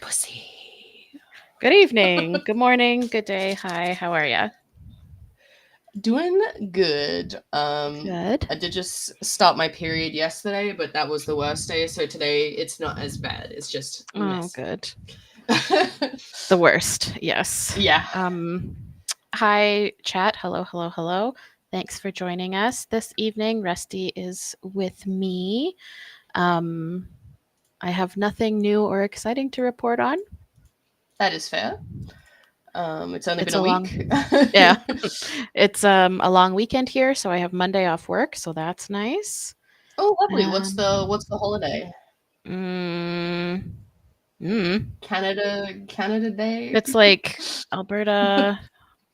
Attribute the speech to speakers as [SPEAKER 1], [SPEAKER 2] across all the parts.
[SPEAKER 1] Pussy.
[SPEAKER 2] Good evening, good morning, good day. Hi, how are ya?
[SPEAKER 1] Doing good.
[SPEAKER 2] Good.
[SPEAKER 1] I did just start my period yesterday, but that was the worst day. So today it's not as bad. It's just
[SPEAKER 2] Oh,
[SPEAKER 1] messy.
[SPEAKER 2] good. The worst, yes.
[SPEAKER 1] Yeah,
[SPEAKER 2] Hi, chat. Hello, hello, hello. Thanks for joining us this evening. Rusty is with me. Um, I have nothing new or exciting to report on.
[SPEAKER 1] that is fair. It's only been
[SPEAKER 2] It's
[SPEAKER 1] a
[SPEAKER 2] a long,
[SPEAKER 1] week.
[SPEAKER 2] yeah, it's a long weekend here, so I have Monday off work, so that's nice.
[SPEAKER 1] Oh, lovely. What's the
[SPEAKER 2] Um,
[SPEAKER 1] holiday?
[SPEAKER 2] mm, mm.
[SPEAKER 1] Canada Day.
[SPEAKER 2] It's like Alberta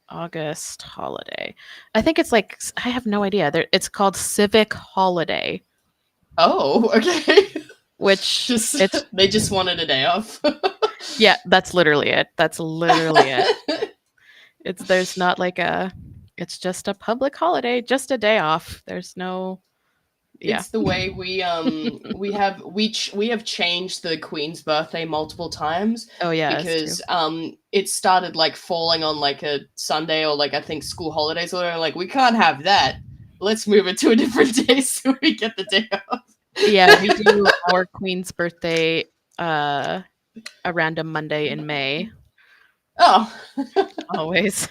[SPEAKER 2] August holiday. I think it's like I have no idea. It's called Civic Holiday,
[SPEAKER 1] Oh, okay.
[SPEAKER 2] which
[SPEAKER 1] Just
[SPEAKER 2] it's
[SPEAKER 1] they just wanted a day off.
[SPEAKER 2] yeah, that's literally it. That's literally it. It's there's not like a it's just a public holiday, just a day off. There's no yeah.
[SPEAKER 1] It's the way we have changed the Queen's birthday multiple times
[SPEAKER 2] Oh yeah, it's true.
[SPEAKER 1] because it started like falling on like a Sunday or like I think school holidays or whatever. Like we can't have that. Let's move it to a different day so we get the day off.
[SPEAKER 2] Yeah, we do our queen's birthday uh a random Monday in May
[SPEAKER 1] Oh,
[SPEAKER 2] always.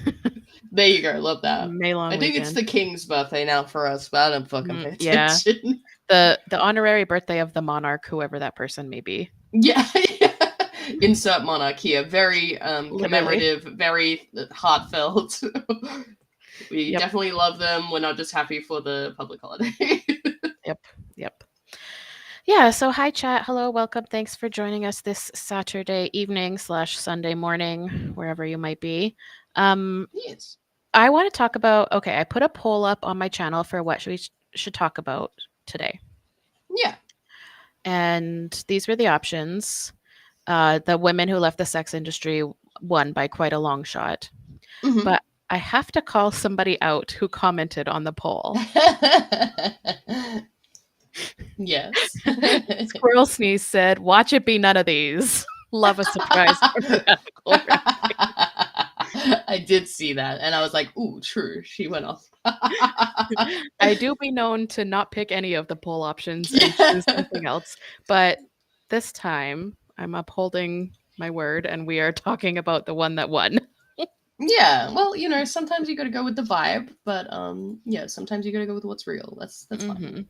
[SPEAKER 1] there you go. Love that.
[SPEAKER 2] May long
[SPEAKER 1] I think it's
[SPEAKER 2] weekend.
[SPEAKER 1] the King's birthday now for us, but I don't fucking pay
[SPEAKER 2] Yeah.
[SPEAKER 1] attention.
[SPEAKER 2] The honorary birthday of the monarch, whoever that person may be.
[SPEAKER 1] Yeah, yeah. Insert monarch here. Very
[SPEAKER 2] Literally.
[SPEAKER 1] commemorative, very heartfelt. We
[SPEAKER 2] Yep.
[SPEAKER 1] definitely love them. We're not just happy for the public holiday.
[SPEAKER 2] Yep. Yep. Yeah. So hi chat. Hello. Welcome. Thanks for joining us this Saturday evening / Sunday morning, wherever you might be. Um,
[SPEAKER 1] Yes.
[SPEAKER 2] I want to talk about. Okay, I put a poll up on my channel for what we should talk about today,
[SPEAKER 1] Yeah.
[SPEAKER 2] and these were the options. The women who left the sex industry won by quite a long shot,
[SPEAKER 1] Hmm.
[SPEAKER 2] but I have to call somebody out who commented on the poll.
[SPEAKER 1] Yes.
[SPEAKER 2] Squirrel Sneeze said, "Watch it be none of these." Love a surprise from radical.
[SPEAKER 1] I did see that, and I was like, "Ooh, true." She went off.
[SPEAKER 2] I do be known to not pick any of the poll options and choose something else, but this time I'm upholding my word, and we are talking about the one that won.
[SPEAKER 1] Yeah. Well, sometimes you got to go with the vibe, but yeah, sometimes you got to go with what's real. That's fine.
[SPEAKER 2] Hmm.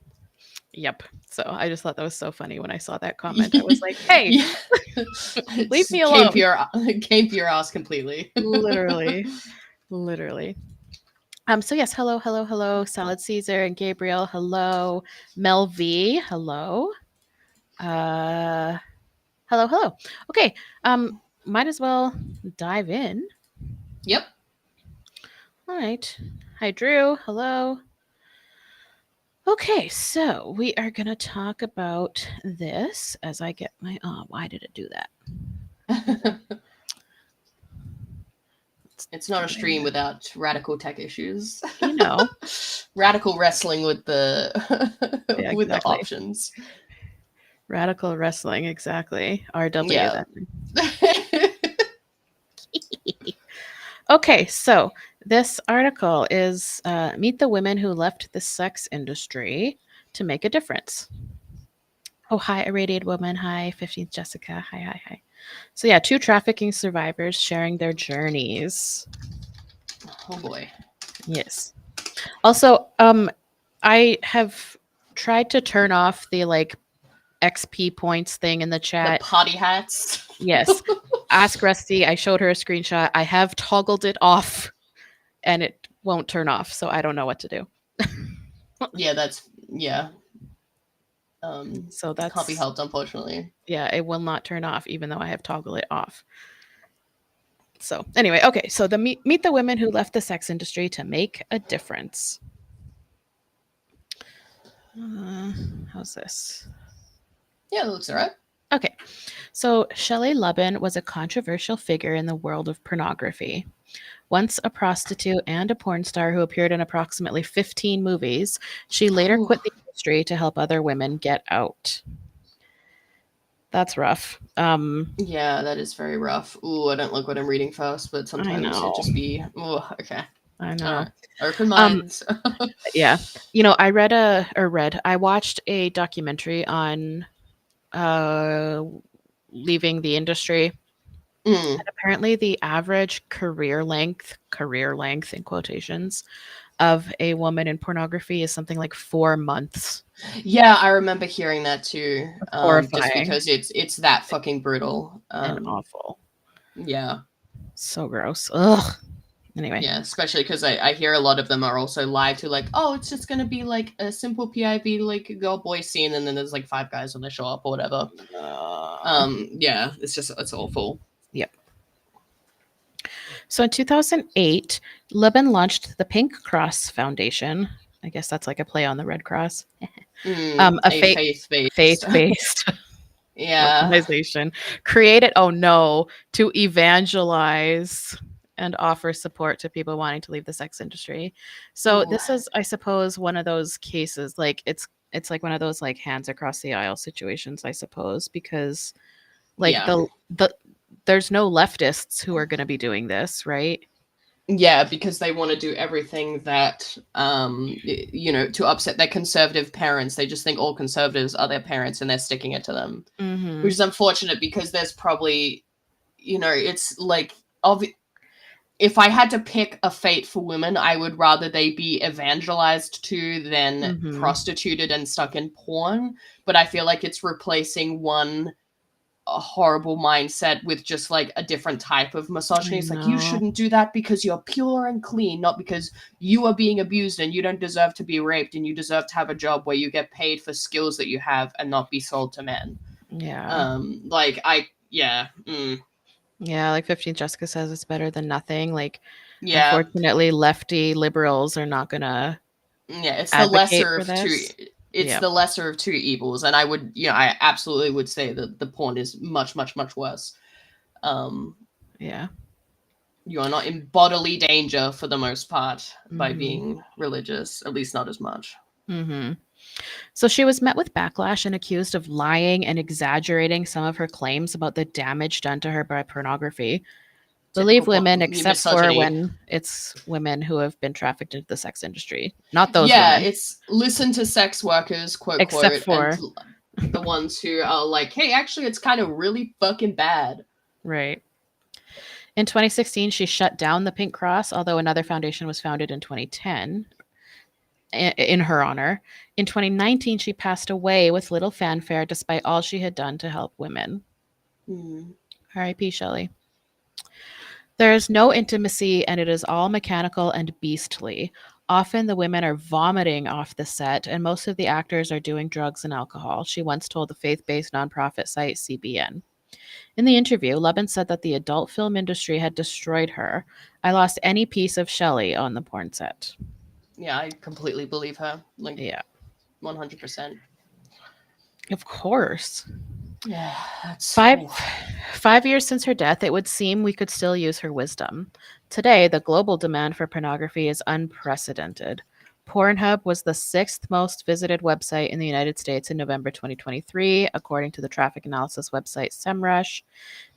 [SPEAKER 2] Yep. So I just thought that was so funny when I saw that comment. I was like, "Hey,
[SPEAKER 1] Yeah.
[SPEAKER 2] leave
[SPEAKER 1] It's
[SPEAKER 2] me alone."
[SPEAKER 1] came for your ass completely.
[SPEAKER 2] Literally, literally. So yes, hello, hello, hello, Salad Caesar and Gabriel, hello, Mel V, hello. Uh hello, hello. Okay, might as well dive in.
[SPEAKER 1] Yep.
[SPEAKER 2] All right. Hi Drew, hello. Okay, so we are gonna talk about this as I get my why did it do that? Let's
[SPEAKER 1] It's not a
[SPEAKER 2] try
[SPEAKER 1] stream
[SPEAKER 2] that.
[SPEAKER 1] without radical tech issues.
[SPEAKER 2] You know,
[SPEAKER 1] Radical wrestling with the
[SPEAKER 2] yeah,
[SPEAKER 1] with the
[SPEAKER 2] exactly.
[SPEAKER 1] options.
[SPEAKER 2] Radical wrestling, exactly. RW
[SPEAKER 1] Yeah.
[SPEAKER 2] then. Okay, so this article is Meet the Women Who Left the Sex Industry to Make a Difference. Oh, hi, Irradiated Woman. Hi, 15th Jessica. Hi, hi, hi. So, yeah, two trafficking survivors sharing their journeys.
[SPEAKER 1] Oh boy.
[SPEAKER 2] Yes. Also, I have tried to turn off the like XP points thing in the
[SPEAKER 1] The
[SPEAKER 2] chat.
[SPEAKER 1] potty hats.
[SPEAKER 2] Yes. Ask Rusty. I showed her a screenshot. I have toggled it off and it won't turn off. So I don't know what to do.
[SPEAKER 1] Yeah, yeah.
[SPEAKER 2] So
[SPEAKER 1] Can't be
[SPEAKER 2] that's,
[SPEAKER 1] helped, unfortunately.
[SPEAKER 2] yeah, it will not turn off even though I have toggled it off. So anyway, okay. So the meet the women who left the sex industry to make a difference. How's this?
[SPEAKER 1] Yeah, it looks alright.
[SPEAKER 2] Okay. So Shelley Lubben was a controversial figure in the world of pornography. Once a prostitute and a porn star who appeared in approximately 15 movies, she later
[SPEAKER 1] Oh,
[SPEAKER 2] quit the industry to help other women get out. That's rough.
[SPEAKER 1] Yeah, that is very rough. Ooh, I don't like what I'm reading first, but
[SPEAKER 2] I
[SPEAKER 1] sometimes it
[SPEAKER 2] know.
[SPEAKER 1] just be. Ooh, okay.
[SPEAKER 2] I
[SPEAKER 1] All
[SPEAKER 2] know.
[SPEAKER 1] right. Open
[SPEAKER 2] Um,
[SPEAKER 1] minds.
[SPEAKER 2] yeah. I watched a documentary on uh leaving the industry.
[SPEAKER 1] Mm.
[SPEAKER 2] Apparently the average career length in quotations, of a woman in pornography is something like 4 months.
[SPEAKER 1] Yeah, I remember hearing that too. Just
[SPEAKER 2] Horrifying
[SPEAKER 1] because it's that fucking brutal.
[SPEAKER 2] and awful.
[SPEAKER 1] Yeah.
[SPEAKER 2] So gross. Ugh. Anyway.
[SPEAKER 1] Yeah, especially because I hear a lot of them are also lied to, like, oh, it's just gonna be like a simple PIV, like girl boy scene, and then there's like 5 guys when they show up or whatever.
[SPEAKER 2] Uh,
[SPEAKER 1] Yeah, it's awful.
[SPEAKER 2] yep. So in 2008, Lubben launched the Pink Cross Foundation. I guess that's like a play on the Red Cross. A
[SPEAKER 1] A faith based.
[SPEAKER 2] faith-based
[SPEAKER 1] Yeah.
[SPEAKER 2] organization created, oh no, to evangelize and offer support to people wanting to leave the sex industry. So
[SPEAKER 1] Ooh.
[SPEAKER 2] this is, I suppose, one of those cases, like it's like one of those like hands across the aisle situations, I suppose, because like
[SPEAKER 1] Yeah.
[SPEAKER 2] the there's no leftists who are going to be doing this, right?
[SPEAKER 1] Yeah, because they want to do everything that to upset their conservative parents. They just think all conservatives are their parents and they're sticking it to them, which
[SPEAKER 2] Mm-hmm.
[SPEAKER 1] is unfortunate because there's probably, it's like if I had to pick a fate for women, I would rather they be evangelized to than
[SPEAKER 2] Mm-hmm.
[SPEAKER 1] prostituted and stuck in porn. But I feel like it's replacing one a horrible mindset with just like a different type of
[SPEAKER 2] I
[SPEAKER 1] misogyny. It's like, you
[SPEAKER 2] know.
[SPEAKER 1] shouldn't do that because you're pure and clean, not because you are being abused and you don't deserve to be raped and you deserve to have a job where you get paid for skills that you have and not be sold to men.
[SPEAKER 2] Yeah.
[SPEAKER 1] Yeah.
[SPEAKER 2] Yeah, like 15th Jessica says it's better than nothing. Like,
[SPEAKER 1] Yeah.
[SPEAKER 2] unfortunately, lefty liberals are not going to
[SPEAKER 1] Yeah, it's the
[SPEAKER 2] advocate
[SPEAKER 1] lesser
[SPEAKER 2] for
[SPEAKER 1] of two.
[SPEAKER 2] this.
[SPEAKER 1] It's
[SPEAKER 2] Yeah.
[SPEAKER 1] the lesser of two evils, and I absolutely would say that the porn is much, much, much worse. Um,
[SPEAKER 2] Yeah.
[SPEAKER 1] you are not in bodily danger for the most part by
[SPEAKER 2] Mhm.
[SPEAKER 1] being religious, at least not as much.
[SPEAKER 2] Mhm. So she was met with backlash and accused of lying and exaggerating some of her claims about the damage done to her by pornography. Believe
[SPEAKER 1] Typical
[SPEAKER 2] women except for
[SPEAKER 1] misogyny.
[SPEAKER 2] when it's women who have been trafficked into the sex industry. Not those
[SPEAKER 1] Yeah,
[SPEAKER 2] women.
[SPEAKER 1] it's listen to sex workers, quote,
[SPEAKER 2] Except
[SPEAKER 1] quote, and
[SPEAKER 2] for
[SPEAKER 1] the ones who are like, hey, actually, it's kind of really fucking bad.
[SPEAKER 2] right. In 2016, she shut down the Pink Cross, although another foundation was founded in 2010 in her honor. In 2019, she passed away with little fanfare despite all she had done to help women.
[SPEAKER 1] Hmm.
[SPEAKER 2] R.I.P. Shelley. There is no intimacy and it is all mechanical and beastly. Often the women are vomiting off the set, and most of the actors are doing drugs and alcohol, she once told the faith based nonprofit site CBN. In the interview, Lubben said that the adult film industry had destroyed her. I lost any piece of Shelley on the porn set.
[SPEAKER 1] Yeah, I completely believe her. Like,
[SPEAKER 2] Yeah,
[SPEAKER 1] 100%.
[SPEAKER 2] of course.
[SPEAKER 1] Yeah, that's.
[SPEAKER 2] Five
[SPEAKER 1] Oof.
[SPEAKER 2] 5 years since her death, it would seem we could still use her wisdom. Today, the global demand for pornography is unprecedented. Pornhub was the sixth most visited website in the United States in November 2023, according to the traffic analysis website SEMrush.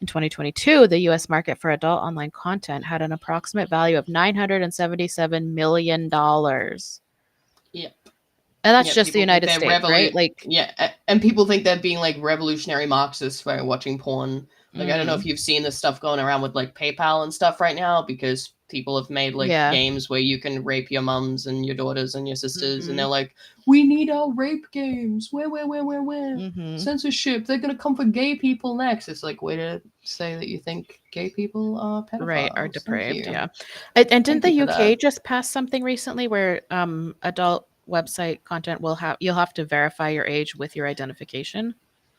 [SPEAKER 2] In 2022, the US market for adult online content had an approximate value of $977 million.
[SPEAKER 1] Yep.
[SPEAKER 2] And that's
[SPEAKER 1] Yeah,
[SPEAKER 2] just the
[SPEAKER 1] people think
[SPEAKER 2] United
[SPEAKER 1] they're
[SPEAKER 2] States, right? Like,
[SPEAKER 1] and people think they're being like revolutionary Marxists by watching porn. Like, I don't know if
[SPEAKER 2] mm,
[SPEAKER 1] you've seen this stuff going around with like PayPal and stuff right now because people have made like
[SPEAKER 2] yeah.
[SPEAKER 1] games where you can rape your mums and your daughters and your sisters, and
[SPEAKER 2] Hmm.
[SPEAKER 1] they're like, we need our rape games. Where?
[SPEAKER 2] Hmm.
[SPEAKER 1] Censorship. They're gonna come for gay people next. It's like, way to say that you think gay people are
[SPEAKER 2] Right, are
[SPEAKER 1] pedophiles. Thank
[SPEAKER 2] depraved,
[SPEAKER 1] you.
[SPEAKER 2] yeah. And didn't
[SPEAKER 1] Thank you
[SPEAKER 2] the
[SPEAKER 1] for
[SPEAKER 2] UK
[SPEAKER 1] that.
[SPEAKER 2] just pass something recently where adult website content you'll have to verify your age with your identification?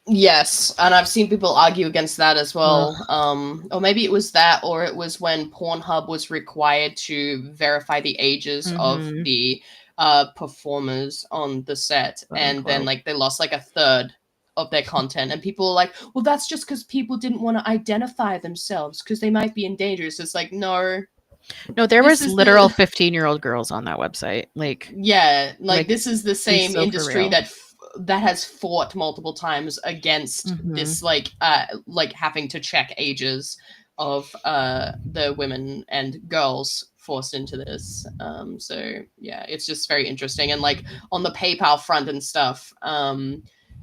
[SPEAKER 1] Yes, and I've seen people argue against that as well.
[SPEAKER 2] Ugh.
[SPEAKER 1] Or maybe it was that, or it was when Pornhub was required to verify the ages of
[SPEAKER 2] Mm-hmm.
[SPEAKER 1] the performers on the set,
[SPEAKER 2] Quote
[SPEAKER 1] and then
[SPEAKER 2] unquote.
[SPEAKER 1] like they lost like a third of their content, and people were like, "Well, that's just because people didn't want to identify themselves because they might be in danger." So it's like, no,
[SPEAKER 2] No, there
[SPEAKER 1] this
[SPEAKER 2] was
[SPEAKER 1] is
[SPEAKER 2] literal
[SPEAKER 1] the
[SPEAKER 2] 15-year-old girls on that website.
[SPEAKER 1] yeah, like
[SPEAKER 2] Like
[SPEAKER 1] this is the
[SPEAKER 2] be
[SPEAKER 1] same
[SPEAKER 2] so for
[SPEAKER 1] industry
[SPEAKER 2] real.
[SPEAKER 1] that that has fought multiple times against
[SPEAKER 2] Mhm.
[SPEAKER 1] this like having to check ages of the women and girls forced into this. So yeah, it's just very interesting. And like on the PayPal front and stuff,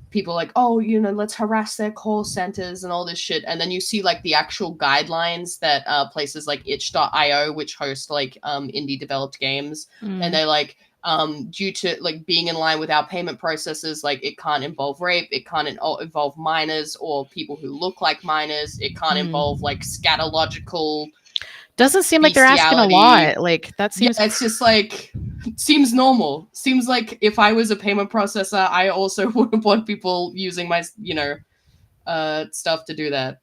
[SPEAKER 1] people like, oh, let's harass their call centers and all this shit. And then you see like the actual guidelines that places like itch.io, which host like indie developed games, and
[SPEAKER 2] Mm.
[SPEAKER 1] they like, due to like being in line with our payment processes, like it can't involve rape, it can't involve minors or people who look like minors, it can't involve like
[SPEAKER 2] Mm.
[SPEAKER 1] scatological
[SPEAKER 2] Doesn't seem like they're asking a
[SPEAKER 1] bestiality.
[SPEAKER 2] lot. Like that
[SPEAKER 1] Yeah,
[SPEAKER 2] seems
[SPEAKER 1] it's just like seems normal. Seems like if I was a payment processor, I also wouldn't want people using my stuff to do that.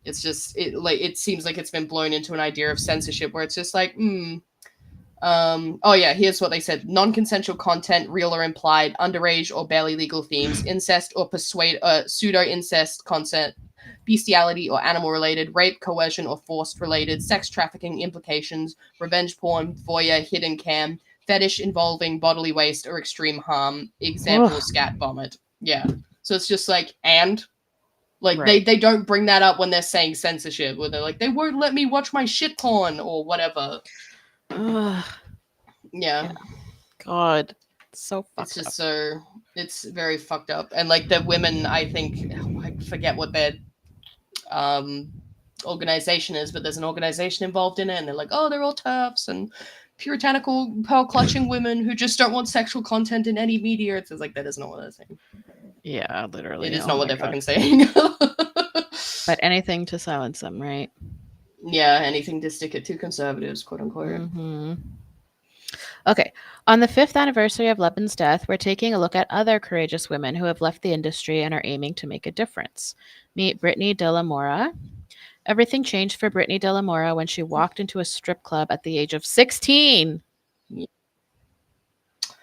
[SPEAKER 1] It's just it seems like it's been blown into an idea of censorship where it's just like, oh yeah, here's what they said: non-consensual content, real or implied, underage or barely legal themes, incest or pseudo incest content, bestiality or animal related, rape, coercion or forced related, sex trafficking implications, revenge porn, voyeur, hidden cam, fetish involving bodily waste or extreme harm. Example:
[SPEAKER 2] ugh.
[SPEAKER 1] scat vomit. Yeah. So it's just like, and like they
[SPEAKER 2] Right.
[SPEAKER 1] they don't bring that up when they're saying censorship, where they're like, they won't let me watch my shit porn or whatever.
[SPEAKER 2] Ugh.
[SPEAKER 1] Yeah.
[SPEAKER 2] Yeah. God. So
[SPEAKER 1] It's
[SPEAKER 2] fucked up.
[SPEAKER 1] just so it's very fucked up. And like the women, I think, I forget what their um organization is, but there's an organization involved in it, and they're like, oh, they're all TERFs and puritanical pearl clutching women who just don't want sexual content in any media. It's like, that is not what they're saying.
[SPEAKER 2] Yeah,
[SPEAKER 1] It
[SPEAKER 2] literally.
[SPEAKER 1] is
[SPEAKER 2] Oh
[SPEAKER 1] not what
[SPEAKER 2] my
[SPEAKER 1] they're
[SPEAKER 2] god.
[SPEAKER 1] fucking saying.
[SPEAKER 2] But anything to silence them, right?
[SPEAKER 1] Yeah, anything to stick it to conservatives, quote unquote.
[SPEAKER 2] Mm-hmm. Okay. On the fifth anniversary of Lubben's death, we're taking a look at other courageous women who have left the industry and are aiming to make a difference. Meet Brittni De La Mora. Everything changed for Brittni De La Mora when she walked into a strip club at the age of 16.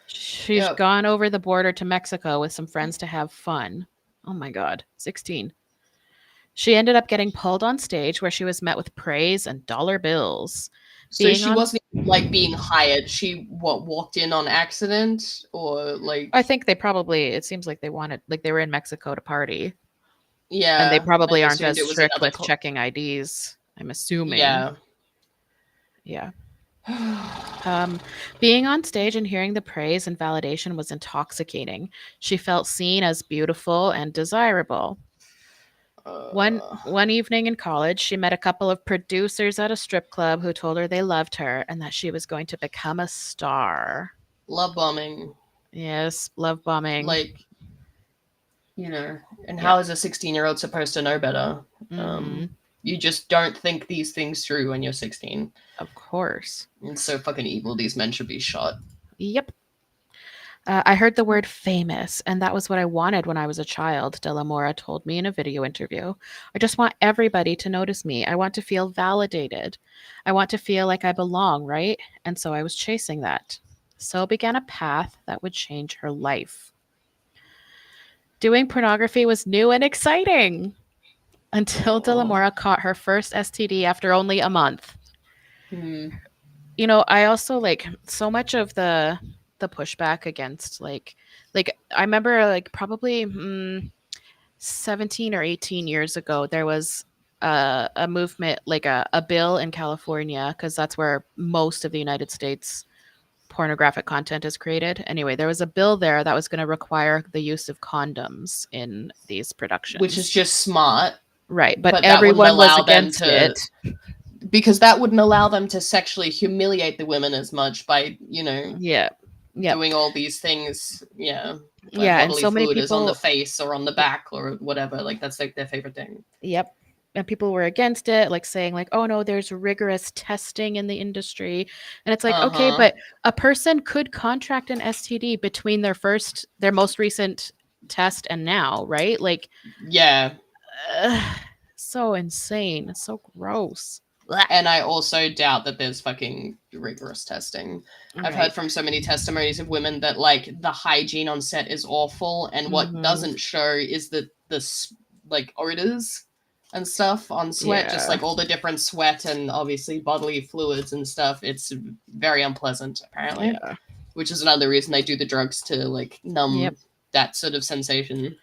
[SPEAKER 2] She's
[SPEAKER 1] Yep.
[SPEAKER 2] gone over the border to Mexico with some friends to have fun. Oh my God, 16. She ended up getting pulled on stage where she was met with praise and dollar bills.
[SPEAKER 1] So
[SPEAKER 2] Being
[SPEAKER 1] she
[SPEAKER 2] on,
[SPEAKER 1] wasn't like being hired. She walked in on accident, or
[SPEAKER 2] I
[SPEAKER 1] like,
[SPEAKER 2] think they probably, it seems like they wanted, like they were in Mexico to party and they
[SPEAKER 1] yeah,
[SPEAKER 2] probably
[SPEAKER 1] and
[SPEAKER 2] aren't
[SPEAKER 1] assumed
[SPEAKER 2] as
[SPEAKER 1] it was
[SPEAKER 2] strict
[SPEAKER 1] another.
[SPEAKER 2] with checking IDs, I'm assuming.
[SPEAKER 1] Yeah.
[SPEAKER 2] Yeah. Um, Being on stage and hearing the praise and validation was intoxicating. She felt seen as beautiful and desirable. One
[SPEAKER 1] uh,
[SPEAKER 2] one evening in college, she met a couple of producers at a strip club who told her they loved her and that she was going to become a star.
[SPEAKER 1] love bombing,
[SPEAKER 2] Yes, love bombing.
[SPEAKER 1] like, and
[SPEAKER 2] Yep.
[SPEAKER 1] how is a 16-year-old supposed to know better?
[SPEAKER 2] Mhm.
[SPEAKER 1] You just don't think these things through when you're 16.
[SPEAKER 2] Of course.
[SPEAKER 1] It's so fucking evil. These men should be shot.
[SPEAKER 2] Yep. I heard the word famous, and that was what I wanted when I was a child, De La Mora told me in a video interview. I just want everybody to notice me. I want to feel validated. I want to feel like I belong, right? And so I was chasing that. So began a path that would change her life. Doing pornography was new and exciting until De La
[SPEAKER 1] Oh.
[SPEAKER 2] Mora caught her first STD after only a month.
[SPEAKER 1] Hmm.
[SPEAKER 2] I also like so much of the pushback against like I remember like probably 17 or 18 years ago there was a movement like a bill in California because that's where most of the United States pornographic content is created. Anyway, there was a bill there that was going to require the use of condoms in these
[SPEAKER 1] Which is
[SPEAKER 2] productions.
[SPEAKER 1] just smart,
[SPEAKER 2] Right, but
[SPEAKER 1] but that wouldn't
[SPEAKER 2] everyone was
[SPEAKER 1] allow them
[SPEAKER 2] against it.
[SPEAKER 1] to, because that wouldn't allow them to sexually humiliate the women as much by,
[SPEAKER 2] Yeah. Yep.
[SPEAKER 1] doing all these things. Yeah. Where
[SPEAKER 2] Yeah, and
[SPEAKER 1] bodily
[SPEAKER 2] so many
[SPEAKER 1] fluid is on the
[SPEAKER 2] people.
[SPEAKER 1] face or on the back or whatever. Like, that's like their favorite thing.
[SPEAKER 2] Yep. And people were against it, like saying, like, oh no, there's rigorous testing in the industry. And it's like, okay,
[SPEAKER 1] Uh-huh.
[SPEAKER 2] but a person could contract an STD between their most recent test and now, right? Like,
[SPEAKER 1] Yeah.
[SPEAKER 2] so insane. It's so gross. Blah.
[SPEAKER 1] And I also doubt that there's fucking rigorous testing. I've heard
[SPEAKER 2] Right.
[SPEAKER 1] from so many testimonies of women that like the hygiene on set is awful, and what
[SPEAKER 2] Mm-hmm.
[SPEAKER 1] doesn't show is the like odors and stuff on sweat, just
[SPEAKER 2] Yeah.
[SPEAKER 1] like all the different sweat and obviously bodily fluids and stuff. It's very unpleasant, apparently,
[SPEAKER 2] Yeah.
[SPEAKER 1] which is another reason they do the drugs to like numb
[SPEAKER 2] Yep.
[SPEAKER 1] that sort of sensation.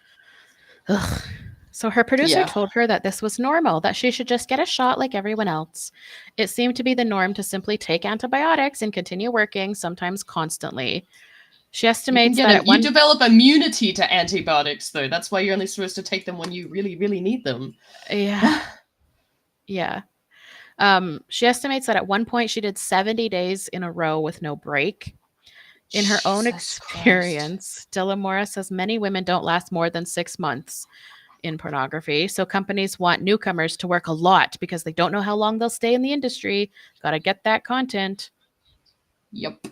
[SPEAKER 2] Ugh. So her producer
[SPEAKER 1] Yeah.
[SPEAKER 2] told her that this was normal, that she should just get a shot like everyone else. It seemed to be the norm to simply take antibiotics and continue working, sometimes constantly. She estimates that at
[SPEAKER 1] You
[SPEAKER 2] one
[SPEAKER 1] develop immunity to antibiotics, though. That's why you're only supposed to take them when you really, really need them.
[SPEAKER 2] yeah, yeah. She estimates that at one point she did 70 days in a row with no break. In her own
[SPEAKER 1] Jesus Christ.
[SPEAKER 2] experience, De La Mora says many women don't last more than 6 months in pornography. So companies want newcomers to work a lot because they don't know how long they'll stay in the industry. Got to get that content.
[SPEAKER 1] Yep.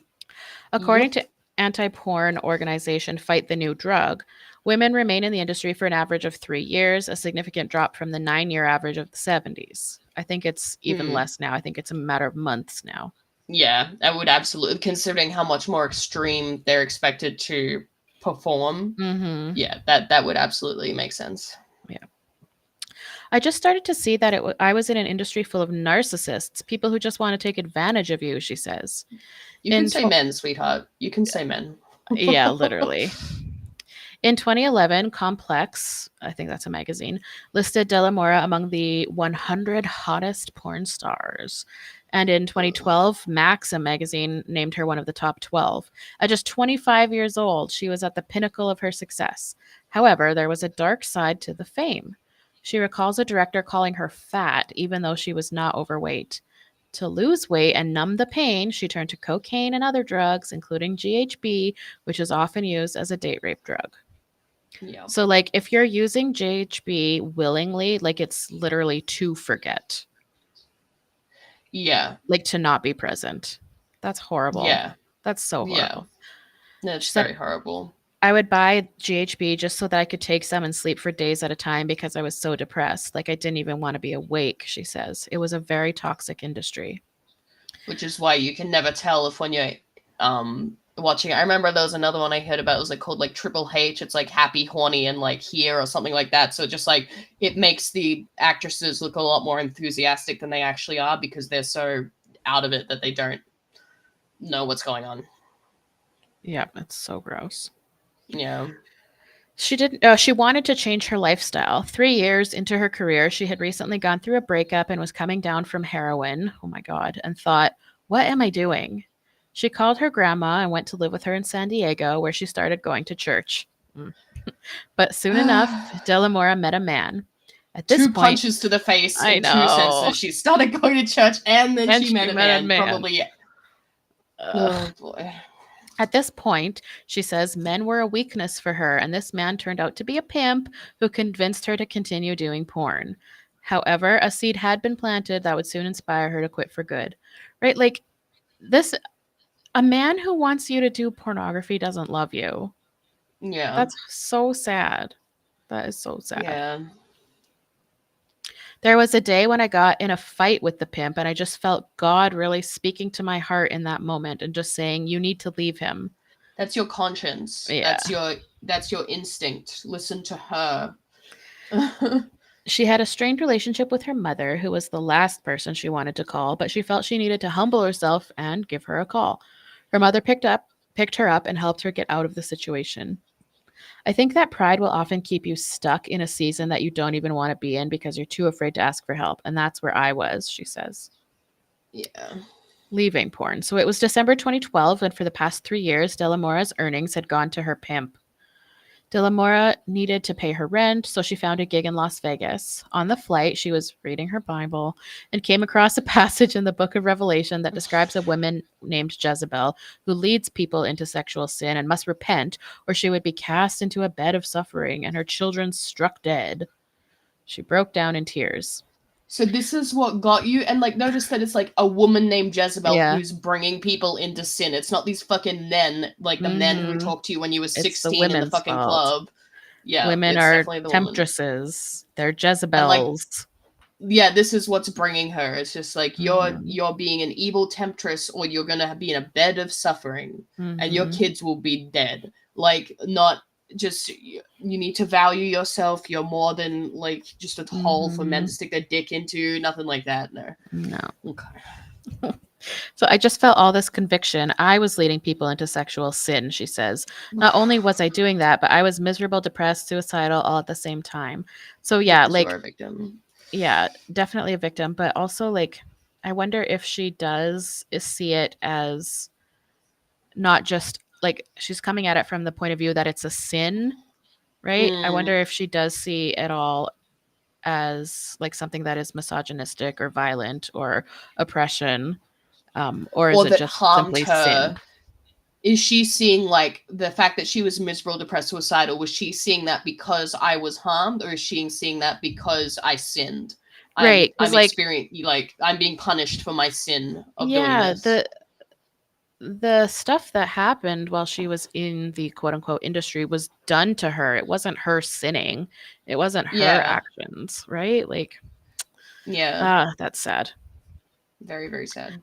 [SPEAKER 2] According
[SPEAKER 1] Yep.
[SPEAKER 2] to anti-porn organization Fight the New Drug, women remain in the industry for an average of 3 years, a significant drop from the 9-year average of the 70s. I think it's even less now. I think it's a matter of months now.
[SPEAKER 1] Yeah, I would absolutely, considering how much more extreme they're expected to perform.
[SPEAKER 2] Mm-hmm.
[SPEAKER 1] Yeah, that would absolutely make sense.
[SPEAKER 2] Yeah. I just started to see that I was in an industry full of narcissists, people who just want to take advantage of you, she says.
[SPEAKER 1] You can say men, sweetheart. You can say men.
[SPEAKER 2] Yeah, literally. In 2011, Complex, I think that's a magazine, listed De La Mora among the 100 hottest porn stars. And in 2012, Maxim magazine named her one of the top 12. At just 25 years old, she was at the pinnacle of her success. However, there was a dark side to the fame. She recalls a director calling her fat, even though she was not overweight. To lose weight and numb the pain, she turned to cocaine and other drugs, including GHB, which is often used as a date rape drug.
[SPEAKER 1] Yeah.
[SPEAKER 2] So, like, if you're using GHB willingly, like, it's literally to forget,
[SPEAKER 1] Yeah.
[SPEAKER 2] like, to not be present. That's horrible.
[SPEAKER 1] Yeah.
[SPEAKER 2] That's so
[SPEAKER 1] Yeah.
[SPEAKER 2] horrible.
[SPEAKER 1] That's
[SPEAKER 2] She said,
[SPEAKER 1] very horrible.
[SPEAKER 2] I would buy GHB just so that I could take some and sleep for days at a time because I was so depressed. Like, I didn't even want to be awake, she says. It was a very toxic industry.
[SPEAKER 1] Which is why you can never tell if when you're watching it. I remember there was another one I heard about. It was like called like Triple H. It's like happy, horny, and like here or something like that. So just like it makes the actresses look a lot more enthusiastic than they actually are because they're so out of it that they don't know what's going on.
[SPEAKER 2] Yeah, it's so gross.
[SPEAKER 1] Yeah.
[SPEAKER 2] She didn't. She wanted to change her lifestyle. 3 years into her career, she had recently gone through a breakup and was coming down from heroin. Oh my god! And thought, "What am I doing?" She called her grandma and went to live with her in San Diego, where she started going to church. Mm. But soon enough, De La Mora met a man. At this
[SPEAKER 1] Two
[SPEAKER 2] point,
[SPEAKER 1] punches to the face
[SPEAKER 2] I
[SPEAKER 1] in two
[SPEAKER 2] know.
[SPEAKER 1] senses. She started going to church and then
[SPEAKER 2] And
[SPEAKER 1] she met a man. Probably.
[SPEAKER 2] Ugh.
[SPEAKER 1] Oh boy.
[SPEAKER 2] At this point, she says men were a weakness for her, and this man turned out to be a pimp who convinced her to continue doing porn. However, a seed had been planted that would soon inspire her to quit for good. Right? Like, this, a man who wants you to do pornography doesn't love you.
[SPEAKER 1] Yeah.
[SPEAKER 2] That's so sad. That is so sad.
[SPEAKER 1] Yeah.
[SPEAKER 2] There was a day when I got in a fight with the pimp, and I just felt God really speaking to my heart in that moment and just saying, "You need to leave him."
[SPEAKER 1] That's your conscience.
[SPEAKER 2] Yeah.
[SPEAKER 1] That's your instinct. Listen to her.
[SPEAKER 2] She had a strained relationship with her mother, who was the last person she wanted to call, but she felt she needed to humble herself and give her a call. Her mother picked her up and helped her get out of the situation. I think that pride will often keep you stuck in a season that you don't even want to be in because you're too afraid to ask for help. And that's where I was, she says.
[SPEAKER 1] Yeah.
[SPEAKER 2] Leaving porn. So it was December 2012, and for the past 3 years, De La Mora's earnings had gone to her pimp. De La Mora needed to pay her rent, so she found a gig in Las Vegas. On the flight, she was reading her Bible and came across a passage in the book of Revelation that describes a woman named Jezebel who leads people into sexual sin and must repent, or she would be cast into a bed of suffering and her children struck dead. She broke down in tears.
[SPEAKER 1] So this is what got you, and like notice that it's like a woman named Jezebel
[SPEAKER 2] Yeah.
[SPEAKER 1] who's bringing people into sin. It's not these fucking men, like the men who
[SPEAKER 2] Mhm.
[SPEAKER 1] talked to you when you were
[SPEAKER 2] It's the
[SPEAKER 1] 16 in the
[SPEAKER 2] women's
[SPEAKER 1] fucking
[SPEAKER 2] fault.
[SPEAKER 1] club. Yeah,
[SPEAKER 2] Women
[SPEAKER 1] it's
[SPEAKER 2] are
[SPEAKER 1] definitely the woman.
[SPEAKER 2] temptresses. They're Jezebels.
[SPEAKER 1] Yeah, this is what's bringing her. It's just like
[SPEAKER 2] Mhm.
[SPEAKER 1] you're being an evil temptress, or you're gonna be in a bed of suffering, and your
[SPEAKER 2] Mhm.
[SPEAKER 1] kids will be dead. Like not just you need to value yourself. You're more than like just a hole for men
[SPEAKER 2] Mhm.
[SPEAKER 1] to stick their dick into. Nothing like that. No.
[SPEAKER 2] No.
[SPEAKER 1] Okay.
[SPEAKER 2] So I just felt all this conviction. I was leading people into sexual sin, she says. Not only was I doing that, but I was miserable, depressed, suicidal all at the same time. So yeah,
[SPEAKER 1] Because you are
[SPEAKER 2] like
[SPEAKER 1] a victim.
[SPEAKER 2] yeah, definitely a victim, but also like I wonder if she does see it as not just like she's coming at it from the point of view that it's a sin, right? I
[SPEAKER 1] Mm.
[SPEAKER 2] wonder if she does see it all as like something that is misogynistic or violent or oppression, or is
[SPEAKER 1] Or
[SPEAKER 2] it
[SPEAKER 1] that
[SPEAKER 2] just
[SPEAKER 1] harmed
[SPEAKER 2] simply
[SPEAKER 1] her.
[SPEAKER 2] sin?
[SPEAKER 1] Is she seeing like the fact that she was miserable, depressed, suicidal? Was she seeing that because I was harmed, or is she seeing that because I sinned?
[SPEAKER 2] Right, because
[SPEAKER 1] I'm
[SPEAKER 2] like
[SPEAKER 1] experiencing like I'm being punished for my sin of doing
[SPEAKER 2] yeah,
[SPEAKER 1] this.
[SPEAKER 2] the stuff that happened while she was in the quote unquote industry was done to her. It wasn't her sinning. It wasn't her
[SPEAKER 1] Yeah,
[SPEAKER 2] actions, right? Like,
[SPEAKER 1] yeah,
[SPEAKER 2] that's sad.
[SPEAKER 1] very very sad.